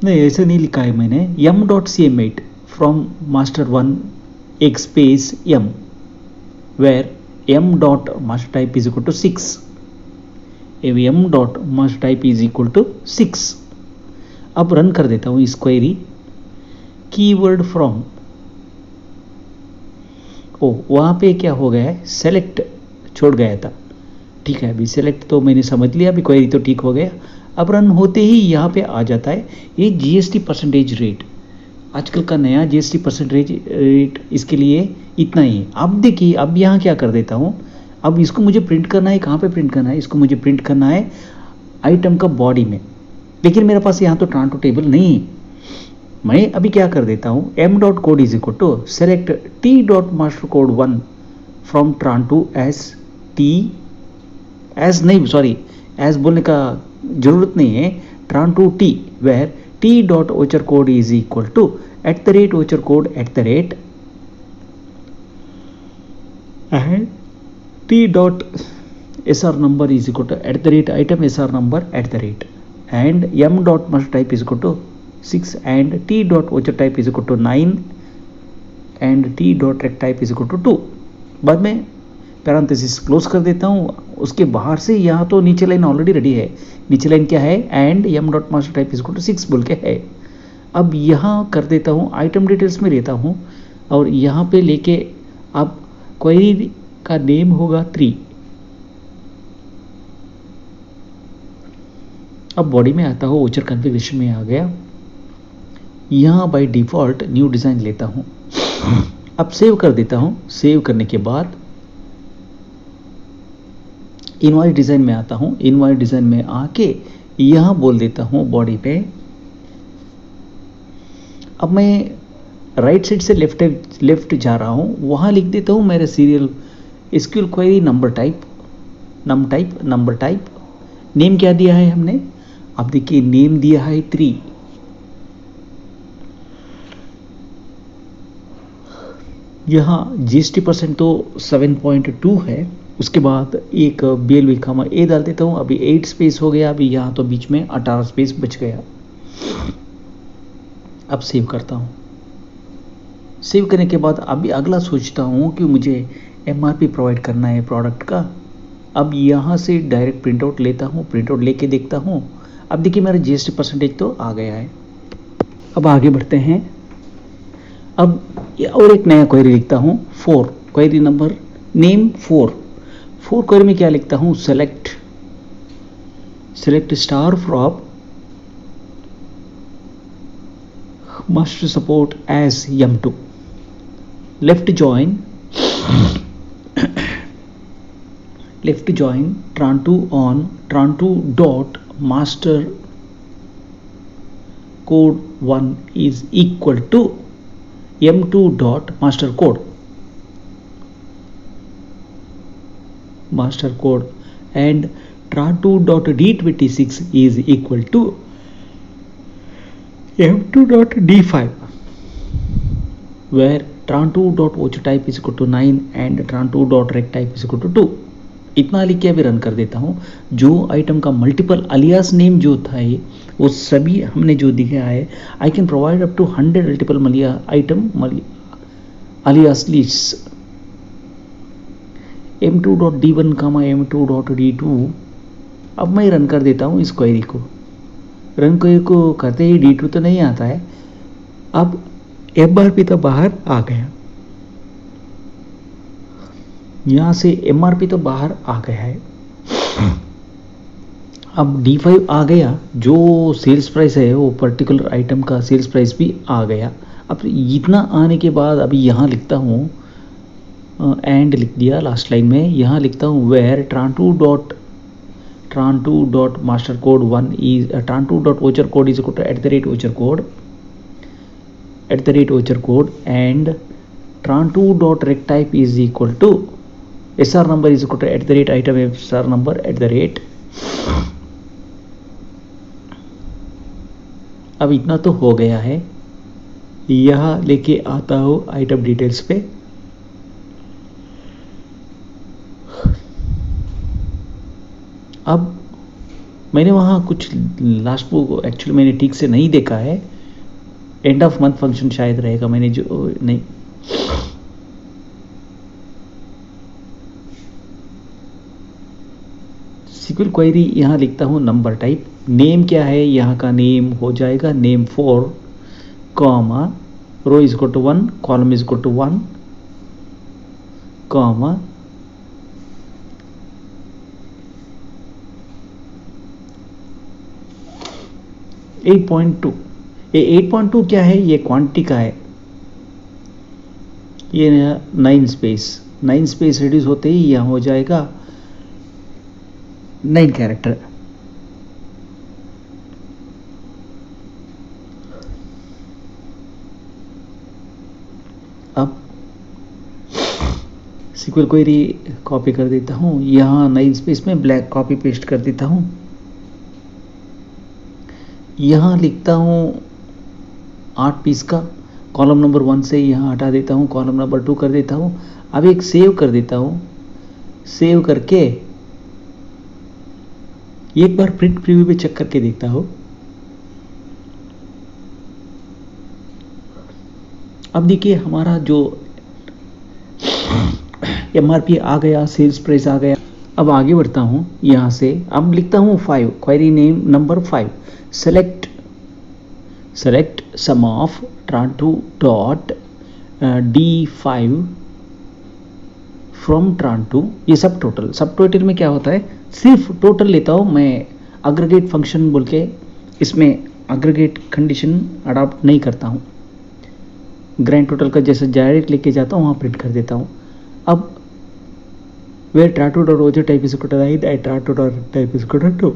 नहीं, ऐसे नहीं लिखा है मैंने, m.cm8 फ्रॉम मास्टर 1 एक space m, where m dot master type is equal to 6, m dot master type is equal to 6। अब रन कर देता हूँ इस क्वेरी। कीवर्ड फ्रॉम, ओ वहाँ पे क्या हो गया है, सेलेक्ट छोड़ गया था, ठीक है। अभी सेलेक्ट तो मैंने समझ लिया, अभी क्वेरी तो ठीक हो गया। अब रन होते ही यहाँ पे आ जाता है ये GST परसेंटेज रेट, आजकल का नया GST परसेंटेज रेट, इसके लिए इतना ही है। अब देखिए, अब यहाँ क्या कर देता हूँ, अब इसको मुझे प्रिंट करना है, कहाँ पे प्रिंट करना है, इसको मुझे प्रिंट करना है आइटम का बॉडी में, लेकिन मेरे पास यहाँ तो ट्रांटो टेबल नहीं है। मैं अभी क्या कर देता हूँ, m dot code is equal to select t dot master code 1 from ट्रांटो एज t, एज नहीं सॉरी एज बोलने का जरूरत नहीं है, ट्रांटो t, where t dot voucher code is equal to @voucher code @ and t dot sr number is equal to @item sr number @ and m dot master type is equal to 6 and t dot voucher type is equal to 9 and t dot rect type is equal to 2। बाद में पैरेंथेसिस क्लोज कर देता हूँ। उसके बाहर से यहाँ तो नीचे लाइन ऑलरेडी रेडी है, नीचे लाइन क्या है, and m dot master type is equal to 6 बोल के है। अब यहाँ कर देता हूँ, आइटम डिटेल्स में लेता हूँ और यहाँ पे लेके अब क्वेरी का नेम होगा 3। अब बॉडी में आता हूँ, वोचर कॉन्फ़िगरेशन में आ गया, यहाँ बाय डिफ़ॉल्ट न्यू डिज़ाइन लेता हूँ। अब सेव कर देता हूँ। सेव करने के बाद इनवॉइस डिज़ाइन में आता हूँ। इनवॉइस डिज़ाइन में आके यहाँ बोल देता हूँ बॉडी पे, अब मैं राइट साइड से लेफ्ट जा रहा हूँ, वहाँ लिख देता हूँ मेरे serial SQL query number type. Name क्या दिया है हमने, अब देखिए नेम दिया है 3। यहाँ GST% तो 7.2 है। उसके बाद एक BLV कामा A डाल देता हूँ। अभी 8 स्पेस हो गया, अभी यहाँ तो बीच में 18 स्पेस बच गया। अब सेव करता हूँ। सेव करने के बाद अभी अगला सोचता हूँ कि मुझे MRP प्रोवाइड करना है प्रोडक्ट का। अब यहाँ से डायरेक्ट प्रिंट आउट लेता हूँ, प्रिंट आउट लेके देखता हूँ। अब देखिए मेरा GST% तो आ गया है। अब आगे बढ़ते हैं। अब और एक नया क्वेरी लिखता हूँ 4, क्वेरी नंबर नेम 4 क्वेरी में क्या लिखता हूँ, select star from master support as M2. Left join tran2 on tran2 dot master code 1 is equal to M2 dot master code and tran2 dot d26 is equal to M2 dot d5, where tran2 dot och type is equal to 9 and tran2 dot rect type is equal to 2. इतना लिख के अभी रन कर देता हूँ. जो आइटम का मल्टीपल अलियास नेम जो था वो सभी हमने जो दिया है, I can provide up to 100 multiple item alias list. M2.D1, M2.D2. अब मैं रन कर देता हूँ इस क्वेरी को. रन क्वेरी को करते ही D2 तो नहीं आता है. अब MRP तो बाहर आ गया, यहाँ से MRP तो बाहर आ गया है. अब D5 आ गया, जो सेल्स प्राइस है वो पर्टिकुलर आइटम का सेल्स प्राइस भी आ गया. अब इतना आने के बाद अभी यहाँ लिखता हूँ एंड लिख दिया लास्ट लाइन में. यहाँ लिखता हूँ where tran2 dot master code 1 is tran2 dot voucher code is equal to @voucher code and tran2 dot rect type is equal to SR number is equal to @item SR number @. अब इतना तो हो गया है. यहाँ लेके आता हूँ आइटम डिटेल्स पे. अब मैंने वहाँ कुछ लास्ट को एक्चुअली मैंने ठीक से नहीं देखा है. एंड ऑफ मंथ फंक्शन शायद रहेगा, मैंने जो नहीं. सिक्वल क्वेरी यहाँ लिखता हूँ नंबर टाइप. नेम क्या है, यहाँ का नेम हो जाएगा name 4 comma row is equal to 1 column is equal to 1 comma 8.2. ये 8.2 क्या है, ये क्वांटिटी का है. ये 9 स्पेस रिड्यूस होते ही यहाँ हो जाएगा 9 कैरेक्टर. अब सिक्वल क्वेरी कॉपी कर देता हूँ, यहाँ 9 स्पेस में ब्लैक कॉपी पेस्ट कर देता हूँ. यहाँ लिखता हूँ 8 पीस का. कॉलम नंबर 1 से यहाँ हटा देता हूँ, कॉलम नंबर 2 कर देता हूँ. अब एक सेव कर देता हूँ. सेव करके एक बार प्रिंट प्रीव्यू पे चेक करके देखता हूँ. अब देखिए हमारा जो MRP आ गया, सेल्स प्राइस आ गया. अब आगे बढ़ता हूँ यहाँ से. अब लिखता हूँ 5 query name number 5. select sum of tran2 dot d5 from tran2. ये सब टोटल में क्या होता है, सिर्फ टोटल लेता हूँ मैं. अग्रीगेट फंक्शन बोल के इसमें अग्रीगेट कंडीशन अडॉप्ट नहीं करता हूँ. ग्रैंड टोटल का जैसे डायरेक्ट लेके जाता हूँ वहाँ प्रिंट कर देता हूँ. अब where tran2 dot voucher type is equal to 9 and tran2 dot type is equal to 2.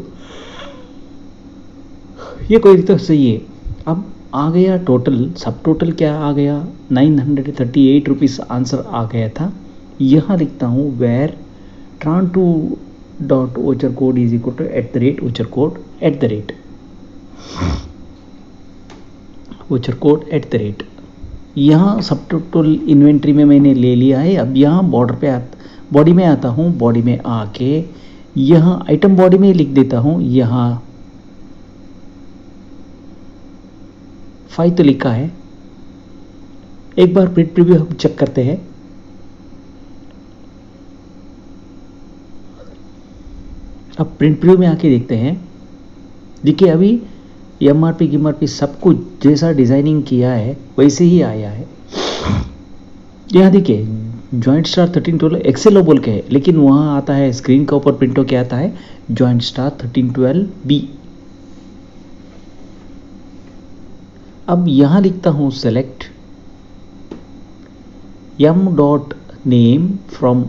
ये कोई तो सही है. अब आ गया टोटल. सब टोटल क्या आ गया, 938 रुपीज़ आंसर आ गया था. यहाँ लिखता हूँ where tran2 dot voucher code is equal to @voucher code. यहाँ सब टोटल इन्वेंट्री में मैंने ले लिया है. अब यहाँ बॉडी में आता हूँ. बॉडी में आके यहाँ आइटम बॉडी में लिख देता हूँ. यहाँ 5 तो लिखा है. एक बार प्रिंट प्रीव्यू हम चेक करते हैं. अब प्रिंट प्रीव्यू में आके देखते हैं. देखिए अभी MRP सब कुछ जैसा डिजाइनिंग किया है वैसे ही आया है. यहाँ देखिए जॉइंट स्टार 1312 एक्सेलो बोल के है, लेकिन वहाँ आता है स्क्रीन के ऊपर प्रिंट होके आता है जॉइंट स्टार 1312B. अब यहां लिखता हूं select m dot name from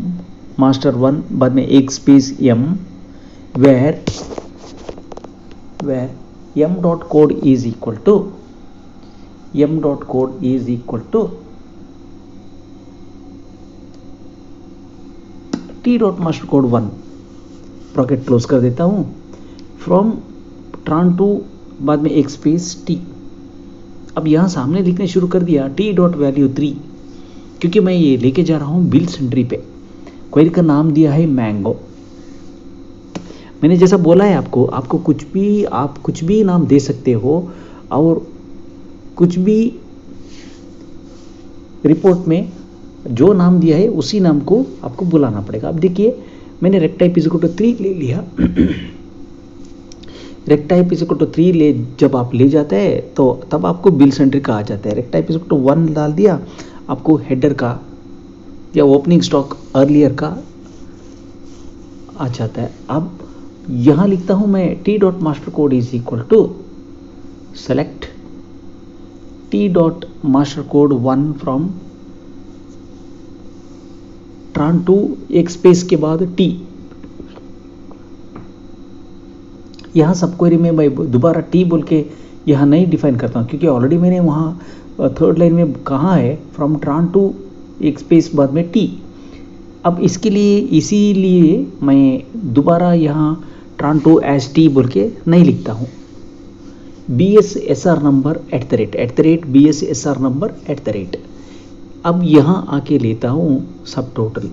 master 1, बाद में एक space m, where m dot code is equal to t dot master code 1, bracket close कर देता हूं, फ्रॉम tran टू, बाद में एक स्पेस t। अब यहां सामने लिखने शुरू कर दिया t डॉट वैल्यू 3, क्योंकि मैं ये लेके जा रहा हूं बिल सेंट्री पे। क्वेरी का नाम दिया है मैंगो। मैंने जैसा बोला है आपको आप कुछ भी नाम दे सकते हो, और कुछ भी रिपोर्ट में जो नाम दिया है उसी नाम को आपको बुलाना पड़ेगा। अब देखिए मैंने rect type is equal to 3 ले लिया। Rect type is equal to 3 ले जब आप ले जाते हैं तो तब आपको बिल सेंट्री का आ जाता है। Rect type is equal to 1 डाल दिया, आपको हेडर का या ओपनिंग स्टॉक अर्लियर का आ जाता है। अब यहां लिखता हूं मैं t dot master code is equal to select t dot master code 1 from tran two, एक स्पेस के बाद t। यहां सब क्वेरी में मैं दोबारा t बोल के यहां नहीं डिफाइन करता हूं, क्योंकि ऑलरेडी मैंने वहां थर्ड लाइन में कहा है फ्रॉम tran टू, एक स्पेस बाद में t। अब इसके लिए इसीलिए मैं दोबारा यहाँ tran टू एज t बोल के नहीं लिखता हूँ। BSSR number @ BSSR number @। अब यहाँ आके लेता हूँ सब टोटल,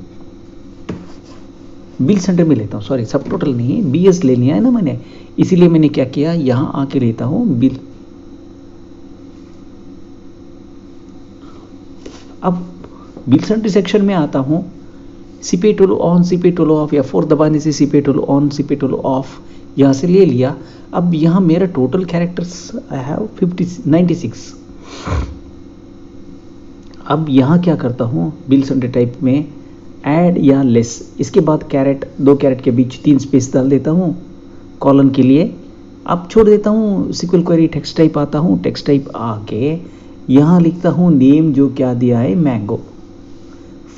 बिल सेंटर में लेता हूँ, सॉरी सब टोटल नहीं, BS ले लिया है ना मैंने, इसीलिए मैंने क्या किया, यहाँ आके लेता हूँ बिल। अब बिल सेंट्री सेक्शन में आता हूँ, CPI tool on, CPI tool of, या 4 दबाने से CPI tool on, CPI tool of यहाँ से ले लिया। अब यहाँ मेरा टोटल कैरेक्टर्स आई हैव 96। अब यहाँ क्या करता हूँ, बिल सेंट्री टाइप में ऐड या लेस, इसके बाद कैरेट, 2 कैरेट के बीच 3 स्पेस डाल देता हूँ कॉलन के लिए। अब छोड़ देता हूँ SQL क्वेरी टेक्स्ट टाइप, आता हूँ टेक्स्ट टाइप आके यहाँ लिखता हूँ नेम जो क्या दिया है मैंगो।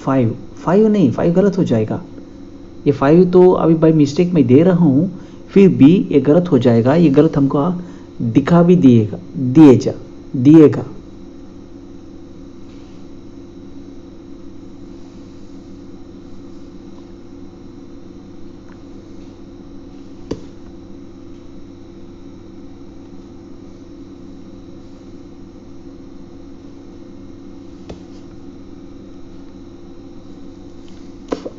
5 नहीं, 5 गलत हो जाएगा, ये 5 तो अभी बाई मिस्टेक में दे रहा हूँ, फिर भी ये गलत हो जाएगा, ये गलत हमको दिखा भी दिएगा।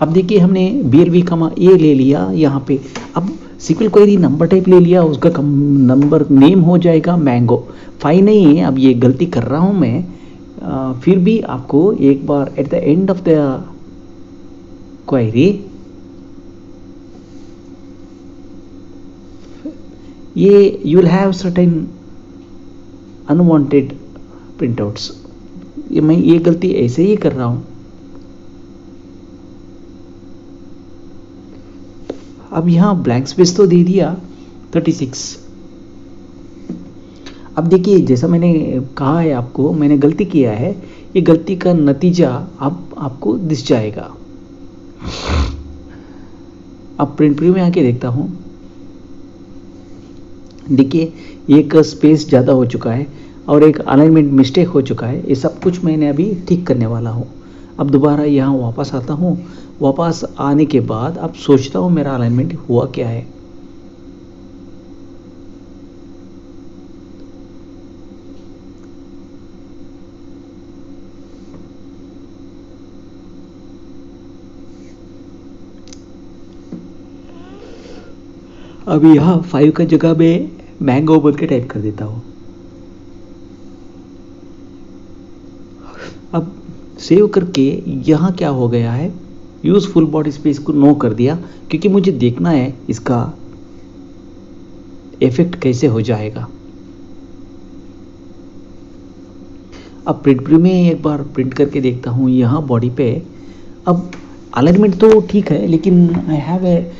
अब देखिए हमने BLV कमा ए ले लिया यहाँ पे। अब SQL क्वेरी नंबर टाइप ले लिया, उसका नंबर नेम हो जाएगा मैंगो। 5 नहीं है, अब ये गलती कर रहा हूँ मैं, फिर भी आपको एक बार at the end of the query ये you will have certain unwanted printouts. मैं ये गलती ऐसे ही कर रहा हूँ। अब यहाँ ब्लैंक स्पेस तो दे दिया 36। अब देखिए जैसा मैंने कहा है आपको, मैंने गलती किया है, ये गलती का नतीजा अब आपको दिख जाएगा। अब प्रिंट प्रीव्यू में आके देखता हूँ, देखिए एक स्पेस ज़्यादा हो चुका है और एक अलाइनमेंट मिस्टेक हो चुका है। ये सब कुछ मैंने अभी ठीक करने वाला हूँ। अब दोबारा यहाँ वापस आता हूँ। वापस आने के बाद अब सोचता हूँ मेरा अलाइनमेंट हुआ क्या है। अब यहाँ 5 का जगह में मैंगो बोल के टाइप कर देता हूँ। अब सेव करके यहाँ क्या हो गया है, यूज फुल बॉडी स्पेस को नो कर दिया, क्योंकि मुझे देखना है इसका इफेक्ट कैसे हो जाएगा। अब प्रिंट प्रीव्यू में एक बार प्रिंट करके देखता हूँ यहाँ बॉडी पे। अब अलाइनमेंट तो ठीक है, लेकिन I have a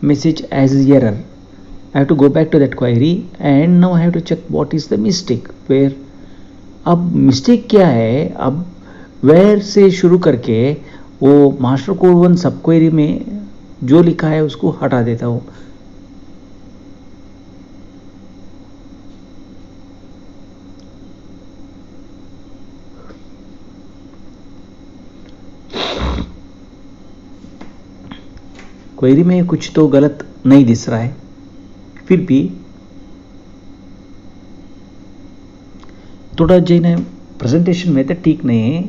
message as error. I have to go back to that query and now I have to check what is the mistake, where अब मिस्टेक क्या है, अब वेयर से शुरू करके वो मास्टर कोड वन सब क्वेरी में जो लिखा है उसको हटा देता हूँ। क्वेरी में कुछ तो गलत नहीं दिख रहा है, फिर भी थोड़ा जो है प्रेजेंटेशन में तो ठीक नहीं है,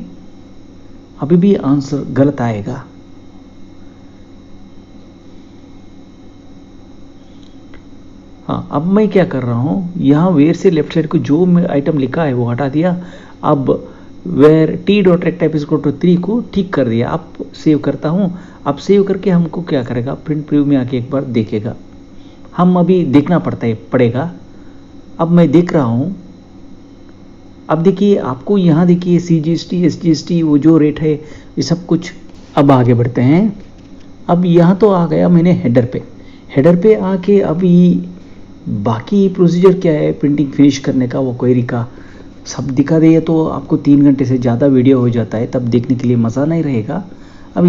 अभी भी आंसर गलत आएगा। हाँ, अब मैं क्या कर रहा हूँ, यहाँ वेयर से लेफ्ट साइड को जो आइटम लिखा है वो हटा दिया। अब where T dot rect type is equal to 3 को ठीक कर दिया। अब सेव करता हूँ। अब सेव करके हमको क्या करेगा, प्रिंट प्रीव्यू में आके एक बार देखेगा। हम अभी देखना पड़ेगा। अब मैं देख रहा हूँ। अब देखिए, आपको यहाँ देखिए CGST SGST वो जो रेट है ये सब कुछ। अब आगे बढ़ते हैं। अब यहाँ तो आ गया मैंने हेडर पे आके अभी बाकी प्रोसीजर क्या है प्रिंटिंग फिनिश करने का, वो क्वेरी का सब दिखा दिए तो आपको 3 घंटे से ज़्यादा वीडियो हो जाता है, तब देखने के लिए मज़ा नहीं रहेगा। अब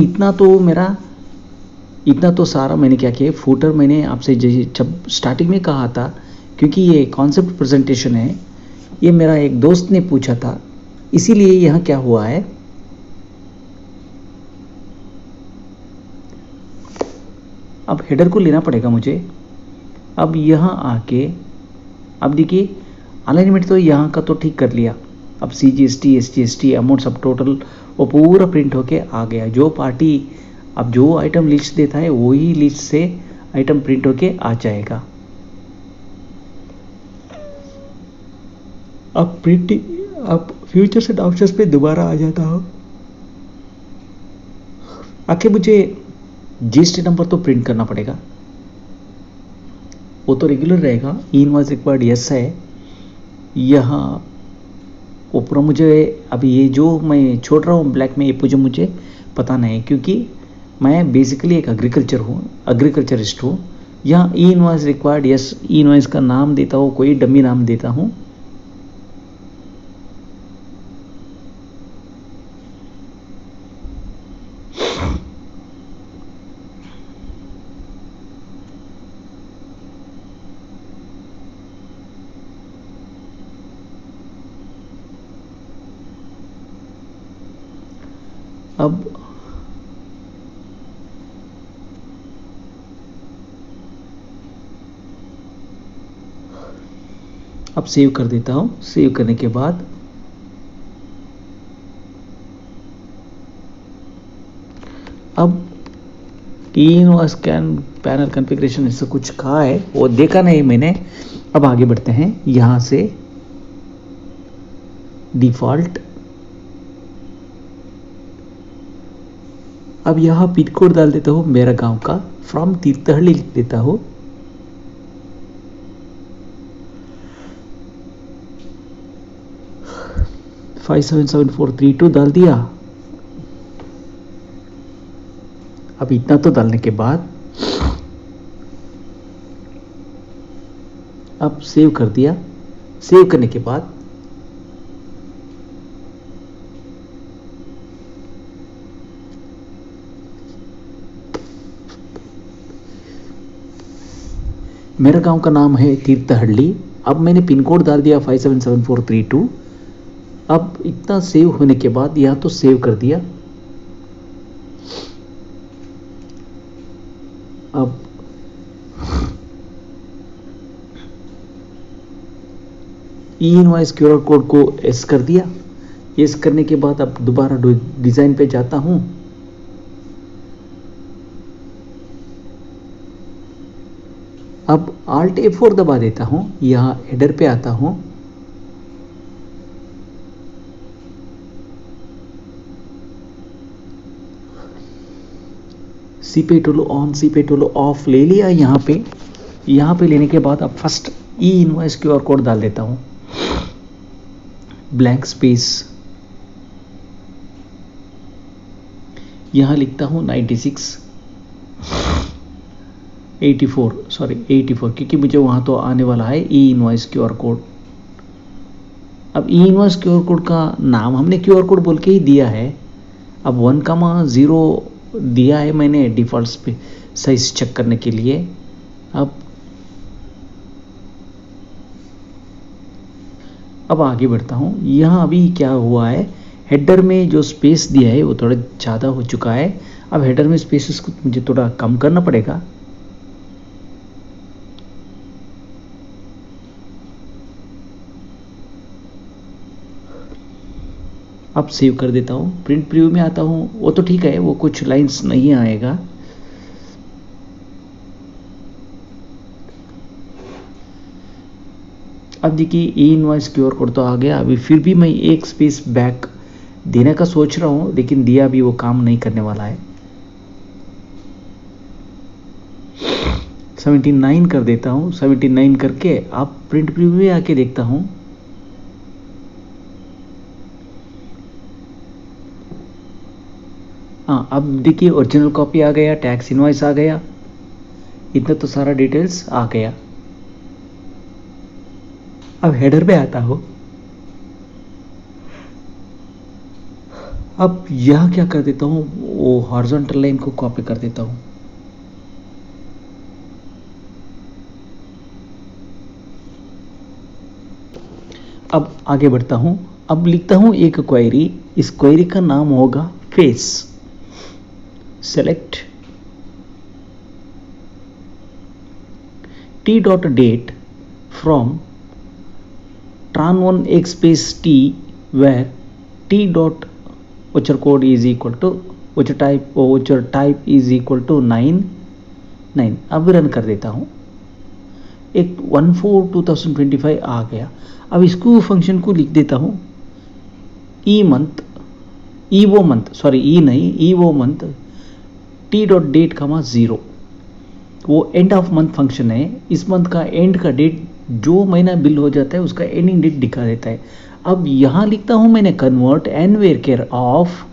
इतना तो सारा मैंने क्या किया, फूटर मैंने आपसे जब स्टार्टिंग में कहा था, क्योंकि ये कॉन्सेप्ट प्रेजेंटेशन है, ये मेरा एक दोस्त ने पूछा था, इसीलिए यहाँ क्या हुआ है, अब हेडर को लेना पड़ेगा मुझे। अब यहाँ आके अब देखिए अलाइनमेंट तो यहाँ का तो ठीक कर लिया। अब CGST SGST अमाउंट सब टोटल वो पूरा प्रिंट होके आ गया। जो पार्टी अब जो आइटम लिस्ट देता है वही लिस्ट से आइटम प्रिंट होके आ जाएगा। अब प्रिंटिंग अब फ्यूचर्स एंड ऑप्शंस पे दोबारा आ जाता हूँ। आखिर मुझे GST नंबर तो प्रिंट करना पड़ेगा, वो तो रेगुलर रहेगा। इनवॉइस रिक्वायर्ड यस है। यहाँ ऊपर मुझे अभी ये जो मैं छोड़ रहा हूँ ब्लैक में, ये मुझे पता नहीं, क्योंकि मैं बेसिकली एक एग्रीकल्चरिस्ट हूँ। यहाँ इनवॉइस रिक्वायर्ड यस, इनवॉइस का नाम देता हूँ, कोई डमी नाम देता हूँ। अब सेव कर देता हूँ। सेव करने के बाद अब इनवॉइस स्कैन पैनल कॉन्फ़िगरेशन इससे कुछ कहा है वो देखा नहीं मैंने। अब आगे बढ़ते हैं। यहाँ से डिफ़ॉल्ट, अब यहाँ पिन कोड डाल देता हूँ मेरा गांव का, फ्रॉम तीर्थहल्ली लिख देता हूँ। फाइव 577-432 डाल दिया। अब इतना तो डालने के बाद अब सेव कर दिया। सेव करने के बाद मेरा गांव का नाम है तीर्थहल्ली। अब मैंने पिन कोड डाल दिया 577-432। अब इतना सेव होने के बाद यहाँ तो सेव कर दिया। अब इनवॉइस क्यूआर कोड को एस कर दिया। एस करने के बाद अब दोबारा डिजाइन पे जाता हूं। अब Alt F4 दबा देता हूं। यहां हेडर पे आता हूं। CP tool on, CP tool of ले लिया। यहाँ पे लेने के बाद अब फर्स्ट ई इनवॉइस क्यूआर कोड डाल देता हूँ। ब्लैंक स्पेस, यहाँ लिखता हूँ 84 क्योंकि मुझे वहाँ तो आने वाला है ई इनवॉइस क्यूआर कोड। अब ई इनवर्स क्यूआर कोड का नाम हमने क्यूआर कोड बोल के ही दिया है। अब 1,0 दिया है मैंने डिफ़ॉल्ट पे साइज चेक करने के लिए। अब आगे बढ़ता हूँ। यहाँ अभी क्या हुआ है, हेडर में जो स्पेस दिया है वो थोड़ा ज़्यादा हो चुका है। अब हेडर में स्पेसेस को मुझे थोड़ा कम करना पड़ेगा। अब सेव कर देता हूँ, प्रिंट प्रीव्यू में आता हूँ। वो तो ठीक है, वो कुछ लाइंस नहीं आएगा। अब देखिए ई इनवॉइस क्यूआर कोड तो आ गया। अभी फिर भी मैं एक स्पेस बैक देने का सोच रहा हूँ, लेकिन दिया भी वो काम नहीं करने वाला है। 79 कर देता हूँ। 79 करके आप प्रिंट प्रीव्यू में आके देखता हूँ। हाँ, अब देखिए ओरिजिनल कॉपी आ गया, टैक्स इनवॉइस आ गया, इतना तो सारा डिटेल्स आ गया। अब हेडर पे आता हूँ। अब यह क्या कर देता हूँ, वो हॉरिजॉन्टल लाइन को कॉपी कर देता हूँ। अब आगे बढ़ता हूँ। अब लिखता हूँ एक क्वेरी। इस क्वेरी का नाम होगा face. Select t dot date from tran1 x space t where t dot voucher code is equal to voucher type is equal to 9. अब रन कर देता हूँ। एक 1/4/2025 आ गया। अब इसको फंक्शन को लिख देता हूँ ई मंथ, ई वो मंथ, सॉरी ई नहीं, ई वो मंथ टी डॉट डेट कमा 0। वो एंड ऑफ मंथ फंक्शन है। इस मंथ का एंड का डेट जो महीना बिल हो जाता है उसका एंडिंग डेट दिखा देता है। अब यहाँ लिखता हूँ मैंने convert N varchar of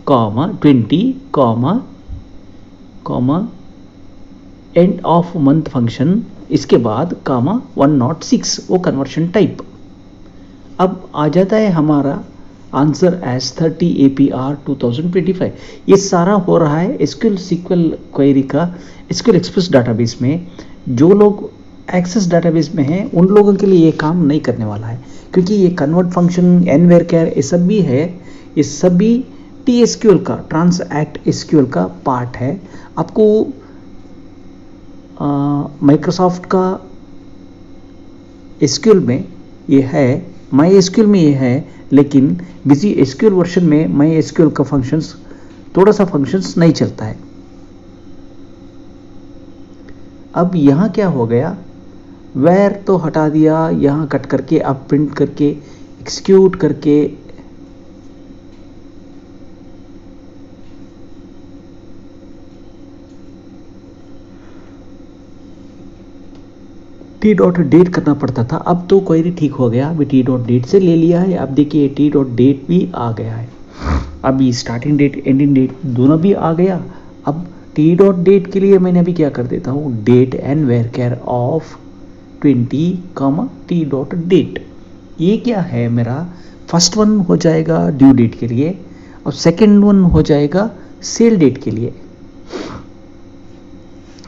comma 20 comma end of month function, इसके बाद कॉमा 106 वो कन्वर्शन टाइप। अब आ जाता है हमारा आंसर एस 30 APR 2025। ये सारा हो रहा है एसक्यूएल सीक्वल क्वेरी का एसक्यूएल एक्सप्रेस डाटाबेस में। जो लोग एक्सेस डाटाबेस में हैं उन लोगों के लिए ये काम नहीं करने वाला है, क्योंकि ये convert function N varchar ये सब भी है। ये सभी TSQL का ट्रांसएक्ट SQL का पार्ट है। आपको माइक्रोसॉफ्ट का SQL में ये है, माई SQL में ये है, लेकिन बिजी SQL वर्जन में माई SQL का फंक्शंस थोड़ा सा फंक्शंस नहीं चलता है। अब यहाँ क्या हो गया, वेर तो हटा दिया, यहाँ कट करके अब प्रिंट करके एक्सिक्यूट करके टी डॉट डेट करना पड़ता था। अब तो क्वेरी ठीक हो गया, अभी टी डॉट डेट से ले लिया है। अब देखिए टी डॉट डेट भी आ गया है। अभी स्टार्टिंग डेट एंडिंग डेट दोनों भी आ गया। अब टी डॉट डेट के लिए मैंने अभी क्या कर देता हूँ, date and varchar of 20 comma T dot date. ये क्या है, मेरा फर्स्ट वन हो जाएगा ड्यू डेट के लिए और सेकेंड वन हो जाएगा सेल डेट के लिए।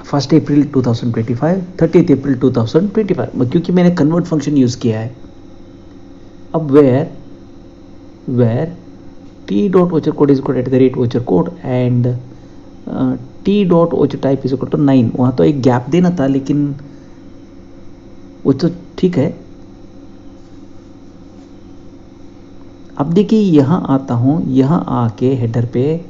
1 अप्रैल 2025, 30 अप्रैल 2025, क्योंकि मैंने कन्वर्ट फंक्शन यूज किया है। अब where T dot voucher code is equal at the rate voucher code and T dot voucher type is equal to 9। वहाँ तो एक गैप देना था, लेकिन वो तो ठीक है। अब देखिए यहाँ आता हूँ, यहाँ आके हेडर पे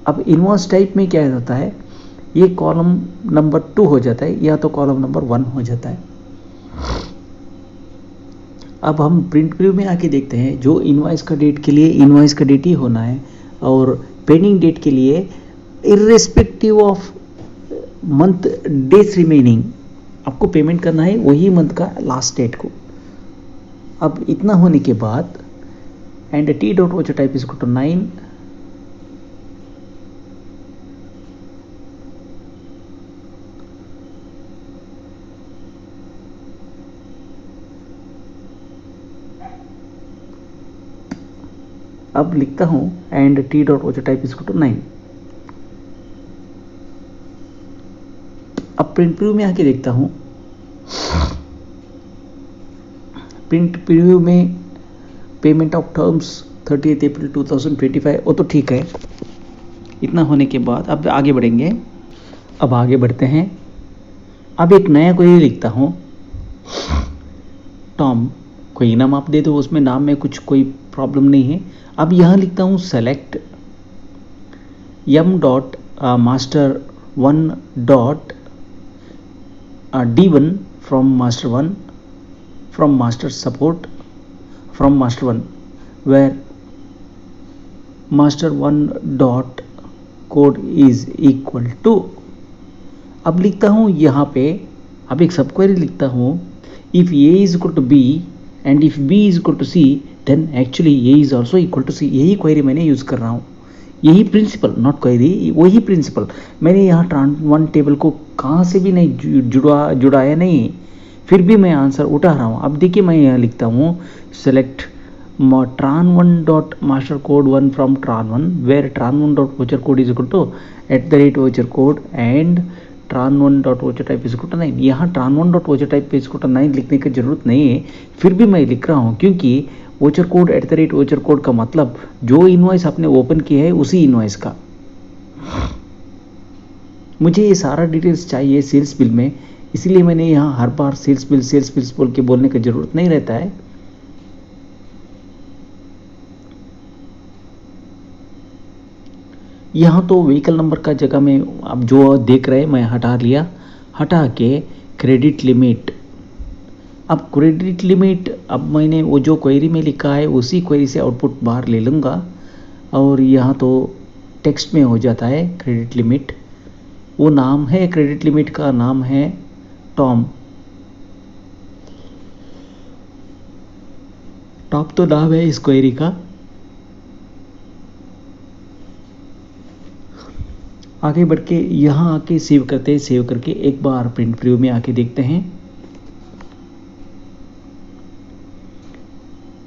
अब इनवॉइस टाइप में क्या होता है, ये कॉलम नंबर 2 हो जाता है या तो कॉलम नंबर 1 हो जाता है। अब हम प्रिंट प्रीव्यू में आके देखते हैं, जो इनवॉइस का डेट के लिए इनवॉइस का डेट ही होना है और पेंडिंग डेट के लिए irrespective of month days remaining आपको पेमेंट करना है वही मंथ का लास्ट डेट को। अब इतना होने के बाद and T dot voucher type is equal to 9 अब लिखता हूँ and T dot voucher type इसको टू 9। अब प्रिंट प्रीव्यू में आके देखता हूँ, प्रिंट प्रीव्यू में पेमेंट ऑफ टर्म्स 30 अप्रैल 2025, वो तो ठीक है। इतना होने के बाद अब आगे बढ़ेंगे। अब आगे बढ़ते हैं। अब एक नया क्वेरी लिखता हूँ, टॉम, कोई नाम आप दे दो, उसमें नाम में कुछ कोई प्रॉब्लम नहीं है। अब यहाँ लिखता हूँ select m master 1 d1 from master 1 from master support from master 1 where master 1 code is equal to। अब लिखता हूँ यहाँ पे, अब एक सब क्वेरी लिखता हूँ, if a is equal to b and if b is equal to c then actually a is also equal to c। यही क्वेरी मैंने यूज़ कर रहा हूँ, यही प्रिंसिपल, नॉट क्वेरी, वही प्रिंसिपल। मैंने यहाँ ट्रांस1 टेबल को कहाँ से भी नहीं जुड़ाया नहीं, फिर भी मैं आंसर उठा रहा हूँ। अब देखिए मैं यहाँ लिखता हूँ select tran1 dot master code 1 from tran1 where tran1 dot voucher code is equal to @voucher code and tran1 dot voucher type is equal to 9। यहाँ tran1 dot voucher type is equal to 9 लिखने की जरूरत नहीं है, फिर भी मैं लिख रहा हूँ क्योंकि वोचर कोड @voucher code का मतलब जो इनवॉइस आपने ओपन किया है उसी इनवॉइस का। मुझे ये सारा डिटेल्स चाहिए सेल्स बिल में, इसलिए मैंने यहाँ हर बार सेल्स बिल बोल के बोलने की जरूरत नहीं रहता है। यहाँ तो व्हीकल नंबर का जगह में अब जो देख रहे हैं मैं हटा लिया, हटा के क्रेडिट लिमिट। अब क्रेडिट लिमिट, अब मैंने वो जो क्वेरी में लिखा है उसी क्वेरी से आउटपुट बाहर ले लूँगा और यहाँ तो टेक्स्ट में हो जाता है क्रेडिट लिमिट। वो नाम है, क्रेडिट लिमिट का नाम है टॉम। टॉप तो नाम है इस क्वेरी का। आगे बढ़ के यहाँ आके सेव करते हैं, सेव करके एक बार प्रिंट प्रीव्यू में आके देखते हैं।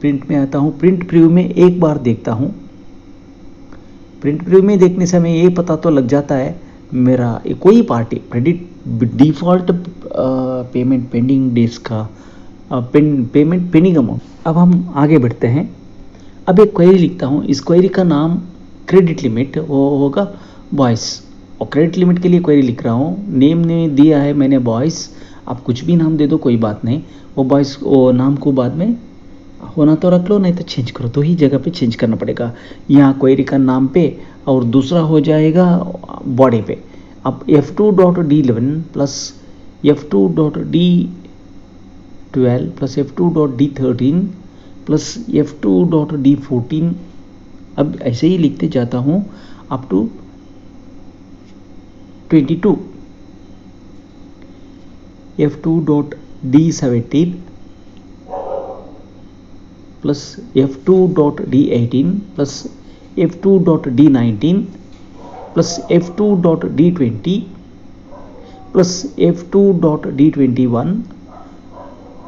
प्रिंट में आता हूँ, प्रिंट प्रीव्यू में एक बार देखता हूँ। प्रिंट प्रीव्यू में देखने से हमें ये पता तो लग जाता है मेरा कोई party credit default payment pending days का पेमेंट पेंडिंग अमाउंट। अब हम आगे बढ़ते हैं। अब एक क्वेरी लिखता हूँ, इस क्वेरी का नाम क्रेडिट लिमिट वो होगा बॉयस, और क्रेडिट लिमिट के लिए क्वेरी लिख रहा हूँ। नेम ने दिया है मैंने बॉयस, आप कुछ भी नाम दे दो कोई बात नहीं। वो बॉयस वो नाम को बाद में होना तो रख लो, नहीं तो चेंज करो, तो ही जगह पे चेंज करना पड़ेगा। यहाँ क्वेरी का नाम पे और दूसरा हो जाएगा बॉडी पे। अब f2.d11 plus f2.d12 plus f2.d13 plus f2.d14, अब ऐसे ही लिखते जाता हूँ up to 22। f2.d17 plus f2.d18 plus f2.d19 plus f2.d20 plus f2.d21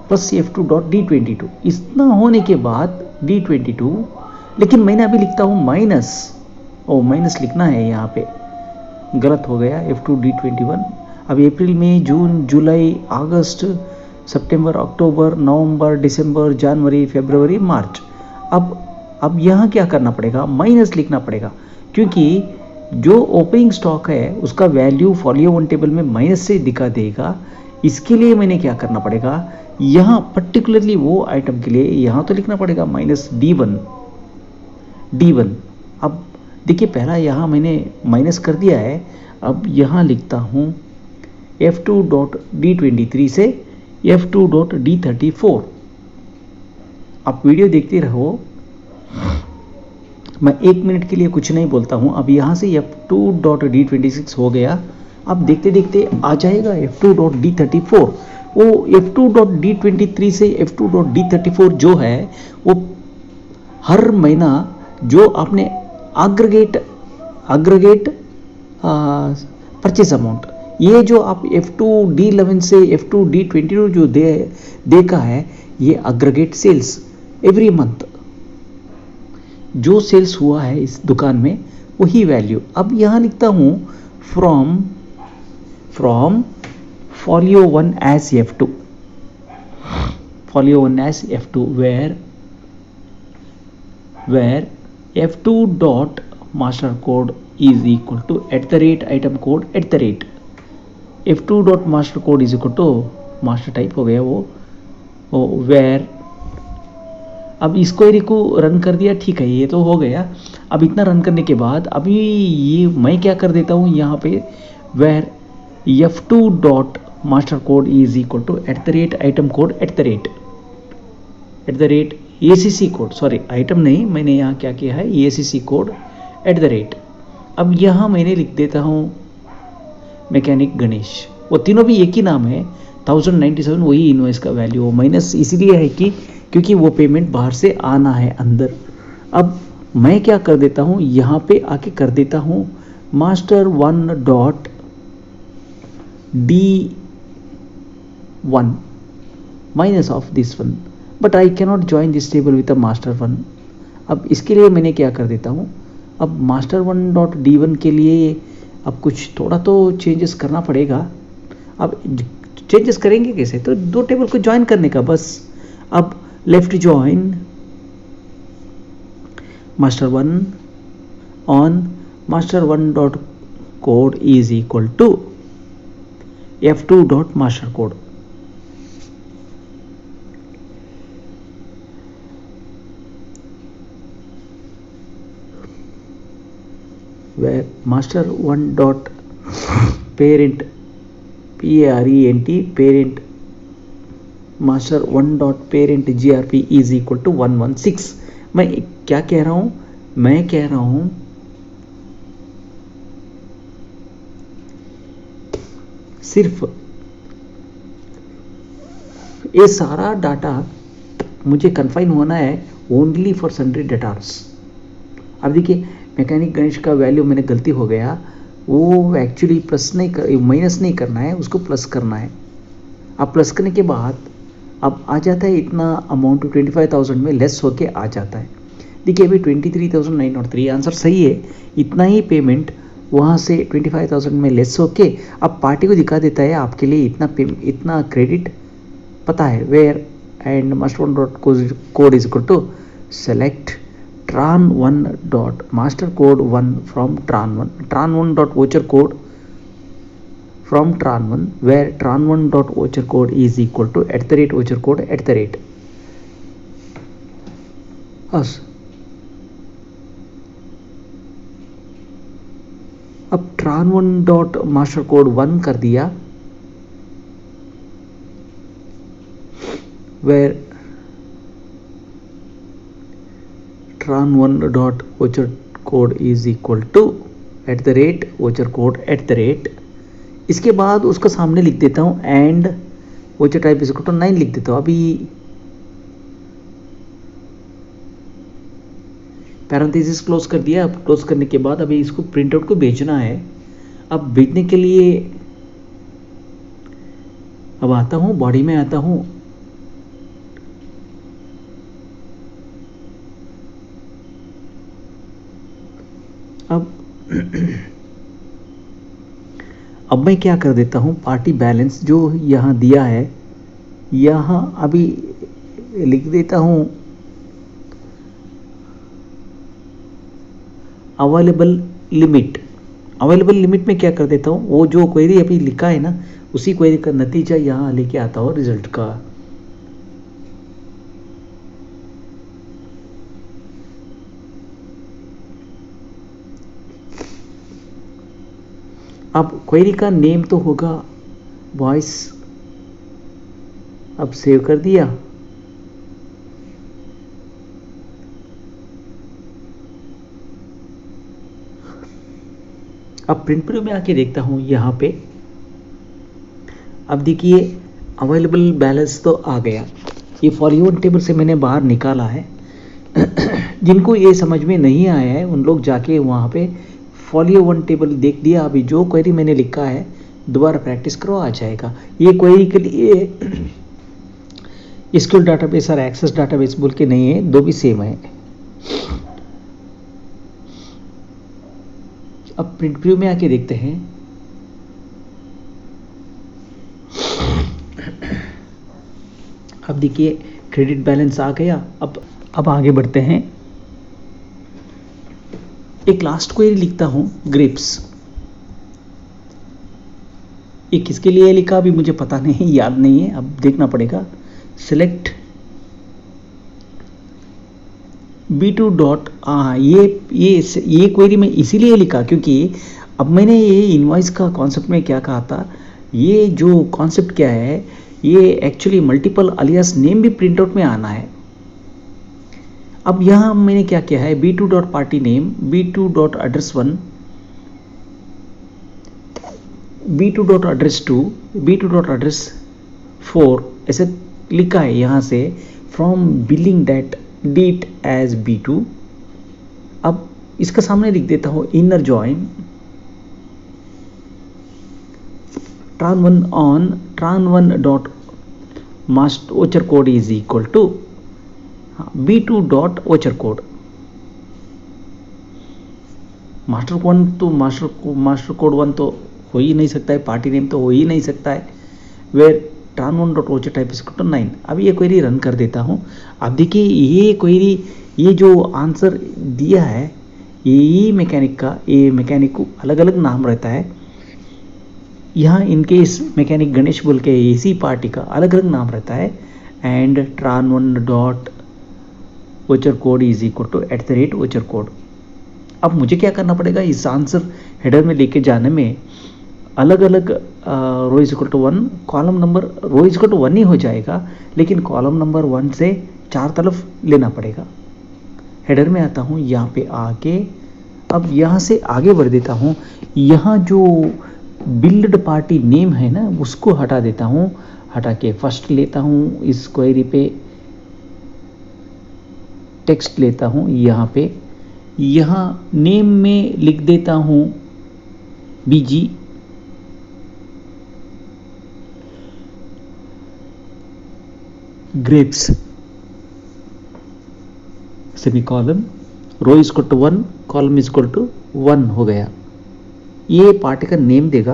plus f2.d22। इतना होने के बाद d22, लेकिन मैंने अभी लिखता हूँ माइनस, ओ माइनस लिखना है यहाँ पे, गलत हो गया। f2.d21। अब अप्रैल मई जून जुलाई अगस्त सितंबर अक्टूबर नवंबर दिसंबर जनवरी फरवरी मार्च। अब यहाँ क्या करना पड़ेगा, माइनस लिखना पड़ेगा, क्योंकि जो ओपनिंग स्टॉक है उसका वैल्यू फॉलियो वन टेबल में माइनस से दिखा देगा। इसके लिए मैंने क्या करना पड़ेगा, यहाँ पर्टिकुलरली वो आइटम के लिए यहाँ तो लिखना पड़ेगा माइनस D1। अब देखिए पहला यहाँ मैंने माइनस कर दिया है, अब यहाँ लिखता हूँ f2.d23 से f2.d34। आप वीडियो देखते रहो, मैं 1 मिनट के लिए कुछ नहीं बोलता हूँ। अब यहाँ से f2.d26 हो गया, अब देखते देखते आ जाएगा f2.d34। वो f2.d23 से f2.d34 जो है वो हर महीना जो आपने अग्रीगेट परचेज अमाउंट, ये जो आप f2d11 से f2d22 जो देखा है ये अग्रीगेट सेल्स एवरी मंथ। जो सेल्स हुआ है इस दुकान में वही वैल्यू। अब यहाँ लिखता हूँ from folio 1 as F2, folio 1 as F2 where F2 dot master code is equal to @item code F2 dot master code is equal to master type हो गया वो where। अब इस क्वेरी को रन कर दिया, ठीक है, ये तो हो गया। अब इतना रन करने के बाद अभी ये मैं क्या कर देता हूँ यहाँ पे where F2 dot master code is equal to @item code ACC code, sorry item नहीं, मैंने यहाँ क्या किया है ACC कोड @ अब यहाँ मैंने लिख देता हूँ मैकेनिक गणेश। वो तीनों भी एक ही नाम है, 1097 वही इनवॉइस का वैल्यू हो। माइनस इसलिए है कि क्योंकि वो पेमेंट बाहर से आना है अंदर। अब मैं क्या कर देता हूँ यहाँ पे आके कर देता हूँ master 1 dot D1 minus of this one, but I cannot join this table with a master 1। अब इसके लिए मैंने क्या कर देता हूँ, अब master 1 dot D1 के लिए अब कुछ थोड़ा तो चेंजेस करना पड़ेगा। अब चेंजेस करेंगे कैसे, तो दो टेबल को ज्वाइन करने का बस। अब left join master 1 on master 1 dot code is equal to F2 dot master code। where master 1 dot parent parent master 1 dot parent grp is equal to 116। मैं क्या कह रहा हूं, मैं कह रहा हूं सिर्फ ये सारा डाटा मुझे कन्फाइन होना है ओनली फॉर सन्ड्री डेटार्स। अब देखिए मैकेनिक गणेश का वैल्यू मैंने गलती हो गया, वो एक्चुअली प्लस नहीं माइनस नहीं करना है, उसको प्लस करना है। अब प्लस करने के बाद अब आ जाता है इतना अमाउंट 25,000 में लेस होके आ जाता है। देखिए अभी 23,903 आंसर सही है, इतना ही पेमेंट वहाँ से 25,000 में लेस होके अब पार्टी को दिखा देता है आपके लिए इतना क्रेडिट पता है। Where and master 1 dot code is equal to select tran 1 dot master code 1 from tran 1 dot voucher code from tran 1 where tran 1 dot voucher code is equal to @voucher code us। अब tran 1 dot master code 1 कर दिया where tran 1 dot voucher code is equal to @voucher code इसके बाद उसका सामने लिख देता हूँ and voucher type is equal to 9 लिख देता हूँ। अभी पैरेंथेसिस क्लोज कर दिया। अब क्लोज करने के बाद अभी इसको प्रिंट आउट को भेजना है। अब भेजने के लिए अब आता हूँ बॉडी में आता हूँ, अब मैं क्या कर देता हूँ पार्टी बैलेंस जो यहाँ दिया है यहाँ अभी लिख देता हूँ अवेलेबल लिमिट में क्या कर देता हूँ, वो जो क्वेरी अभी लिखा है ना उसी क्वेरी का नतीजा यहाँ लेके आता हूँ रिजल्ट का। अब क्वेरी का नेम तो होगा वॉइस, अब सेव कर दिया। अब प्रिंट प्रीव्यू में आके देखता हूँ यहाँ पे। अब देखिए अवेलेबल बैलेंस तो आ गया, ये फॉलियो टेबल से मैंने बाहर निकाला है। जिनको ये समझ में नहीं आया है उन लोग जाके वहाँ पे फॉलियो 1 टेबल देख दिया। अभी जो क्वेरी मैंने लिखा है दोबारा प्रैक्टिस करो, आ जाएगा। ये क्वेरी के लिए एसक्यूएल डाटाबेस और एक्सेस डाटाबेस बोल के नहीं है, दो भी सेम है। अब प्रिंट प्रीव्यू में आके देखते हैं। अब देखिए क्रेडिट बैलेंस आ गया। अब आगे बढ़ते हैं। एक लास्ट क्वेरी लिखता हूं, ग्रेप्स। ये किसके लिए लिखा अभी मुझे पता नहीं, याद नहीं है, अब देखना पड़ेगा। सेलेक्ट B2 डॉट, ये क्वेरी मैं इसीलिए लिखा क्योंकि अब मैंने ये इनवॉइस का कॉन्सेप्ट में क्या कहा था, ये जो कॉन्सेप्ट क्या है, ये एक्चुअली मल्टीपल अलियास नेम भी प्रिंट आउट में आना है। अब यहाँ मैंने क्या किया है, B2 dot party name, B2 dot address 1, B2 dot address 2, B2 dot address 4 ऐसे लिखा है यहाँ से, from billing date as B2। अब इसका सामने लिख देता हूँ inner join tran1 dot master voucher code is equal to B2 dot voucher code. Master code 1 तो हो ही नहीं सकता है, पार्टी नेम तो हो ही नहीं सकता है, where tran1 dot voucher type is equal to 9। अब ये क्वेरी रन कर देता हूँ। अब देखिए ये क्वेरी, ये जो आंसर दिया है, ये मैकेनिक का, ये मैकेनिक को अलग अलग नाम रहता है। यहाँ इनके इस मैकेनिक गणेश बोल के इसी पार्टी का अलग अलग नाम रहता है। And tran1 dot voucher code is equal to @voucher code. अब मुझे क्या करना पड़ेगा, इस आंसर हेडर में लेके जाने में अलग अलग row is equal to 1, column number row is equal to 1 ही हो जाएगा, लेकिन कॉलम नंबर 1 से 4 तरफ लेना पड़ेगा। हेडर में आता हूँ, यहाँ पे आके अब यहाँ से आगे बढ़ देता हूँ। यहाँ जो बिल्ड पार्टी नेम है ना, उसको हटा देता हूँ। हटा के फर्स्ट लेता हूँ, इस क्वेरी पे टेक्स्ट लेता हूँ, यहाँ पे यहाँ नेम में लिख देता हूँ BG, grapes, semicolon, row is equal to 1, column is equal to 1 हो गया। ये पार्टी का नेम देगा,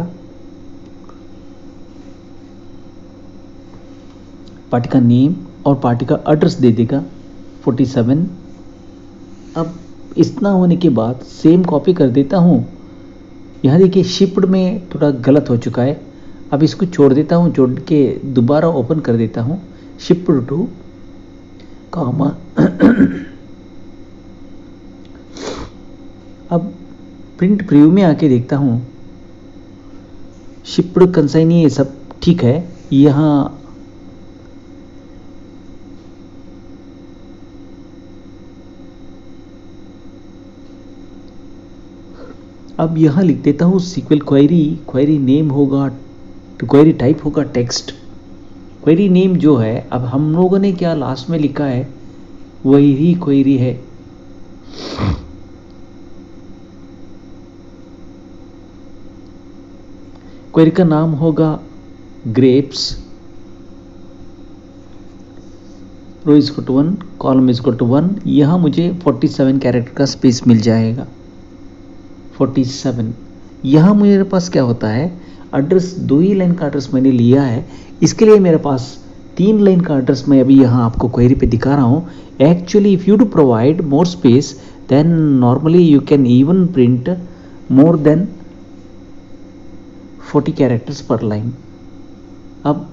पार्टी का नेम और पार्टी का एड्रेस दे देगा 47। अब इतना होने के बाद सेम कॉपी कर देता हूँ। यहाँ देखिए शिफ्ट में थोड़ा गलत हो चुका है, अब इसको छोड़ देता हूँ, छोड़ के दोबारा ओपन कर देता हूँ, शिफ्ट टू कॉमा। अब प्रिंट प्रीव्यू में आके देखता हूँ, शिफ्ट कंसाइनी ये सब ठीक है। यहाँ अब यहाँ लिख देता हूँ सीक्वल क्वेरी नेम होगा, क्वेरी टाइप होगा टेक्स्ट। क्वेरी नेम जो है, अब हम लोगों ने क्या लास्ट में लिखा है वही क्वेरी है। क्वेरी का नाम होगा grapes, row is equal to 1, column is equal to 1। यहाँ मुझे 47 कैरेक्टर का स्पेस मिल जाएगा, 47। यहाँ मेरे पास क्या होता है, एड्रेस 2 ही लाइन का एड्रेस मैंने लिया है, इसके लिए मेरे पास 3 लाइन का एड्रेस मैं अभी यहाँ आपको क्वेरी पे दिखा रहा हूँ। Actually if you to provide more space than normally you can even print more than 40 characters per line. अब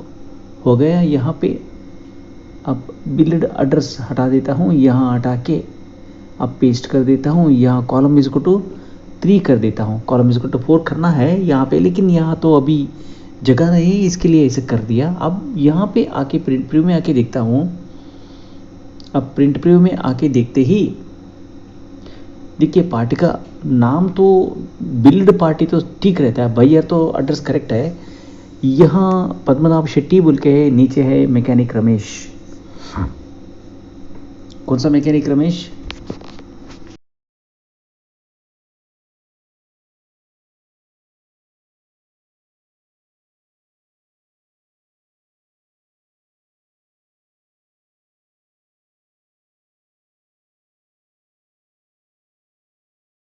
हो गया यहाँ पे। अब बिल्ड एड्रेस हटा देता हूँ, यहाँ हटा के अब पेस्ट कर देता हूँ। यहाँ कॉलम इज इक्वल टू 3 कर देता हूँ, कॉलम इज इक्वल टू 4 करना है यहाँ पे, लेकिन यहाँ तो अभी जगह नहीं, इसके लिए ऐसे कर दिया। अब यहाँ पे आके प्रिंट प्रीव्यू में आके देखता हूँ। अब प्रिंट प्रीव्यू में आके देखते ही देखिए पार्टी का नाम तो बिल्ड पार्टी तो ठीक रहता है, बायर तो एड्रेस करेक्ट है। यहाँ पद्मनाभ शेट्टी बोल के नीचे है मैकेनिक रमेश। कौन सा मैकेनिक रमेश?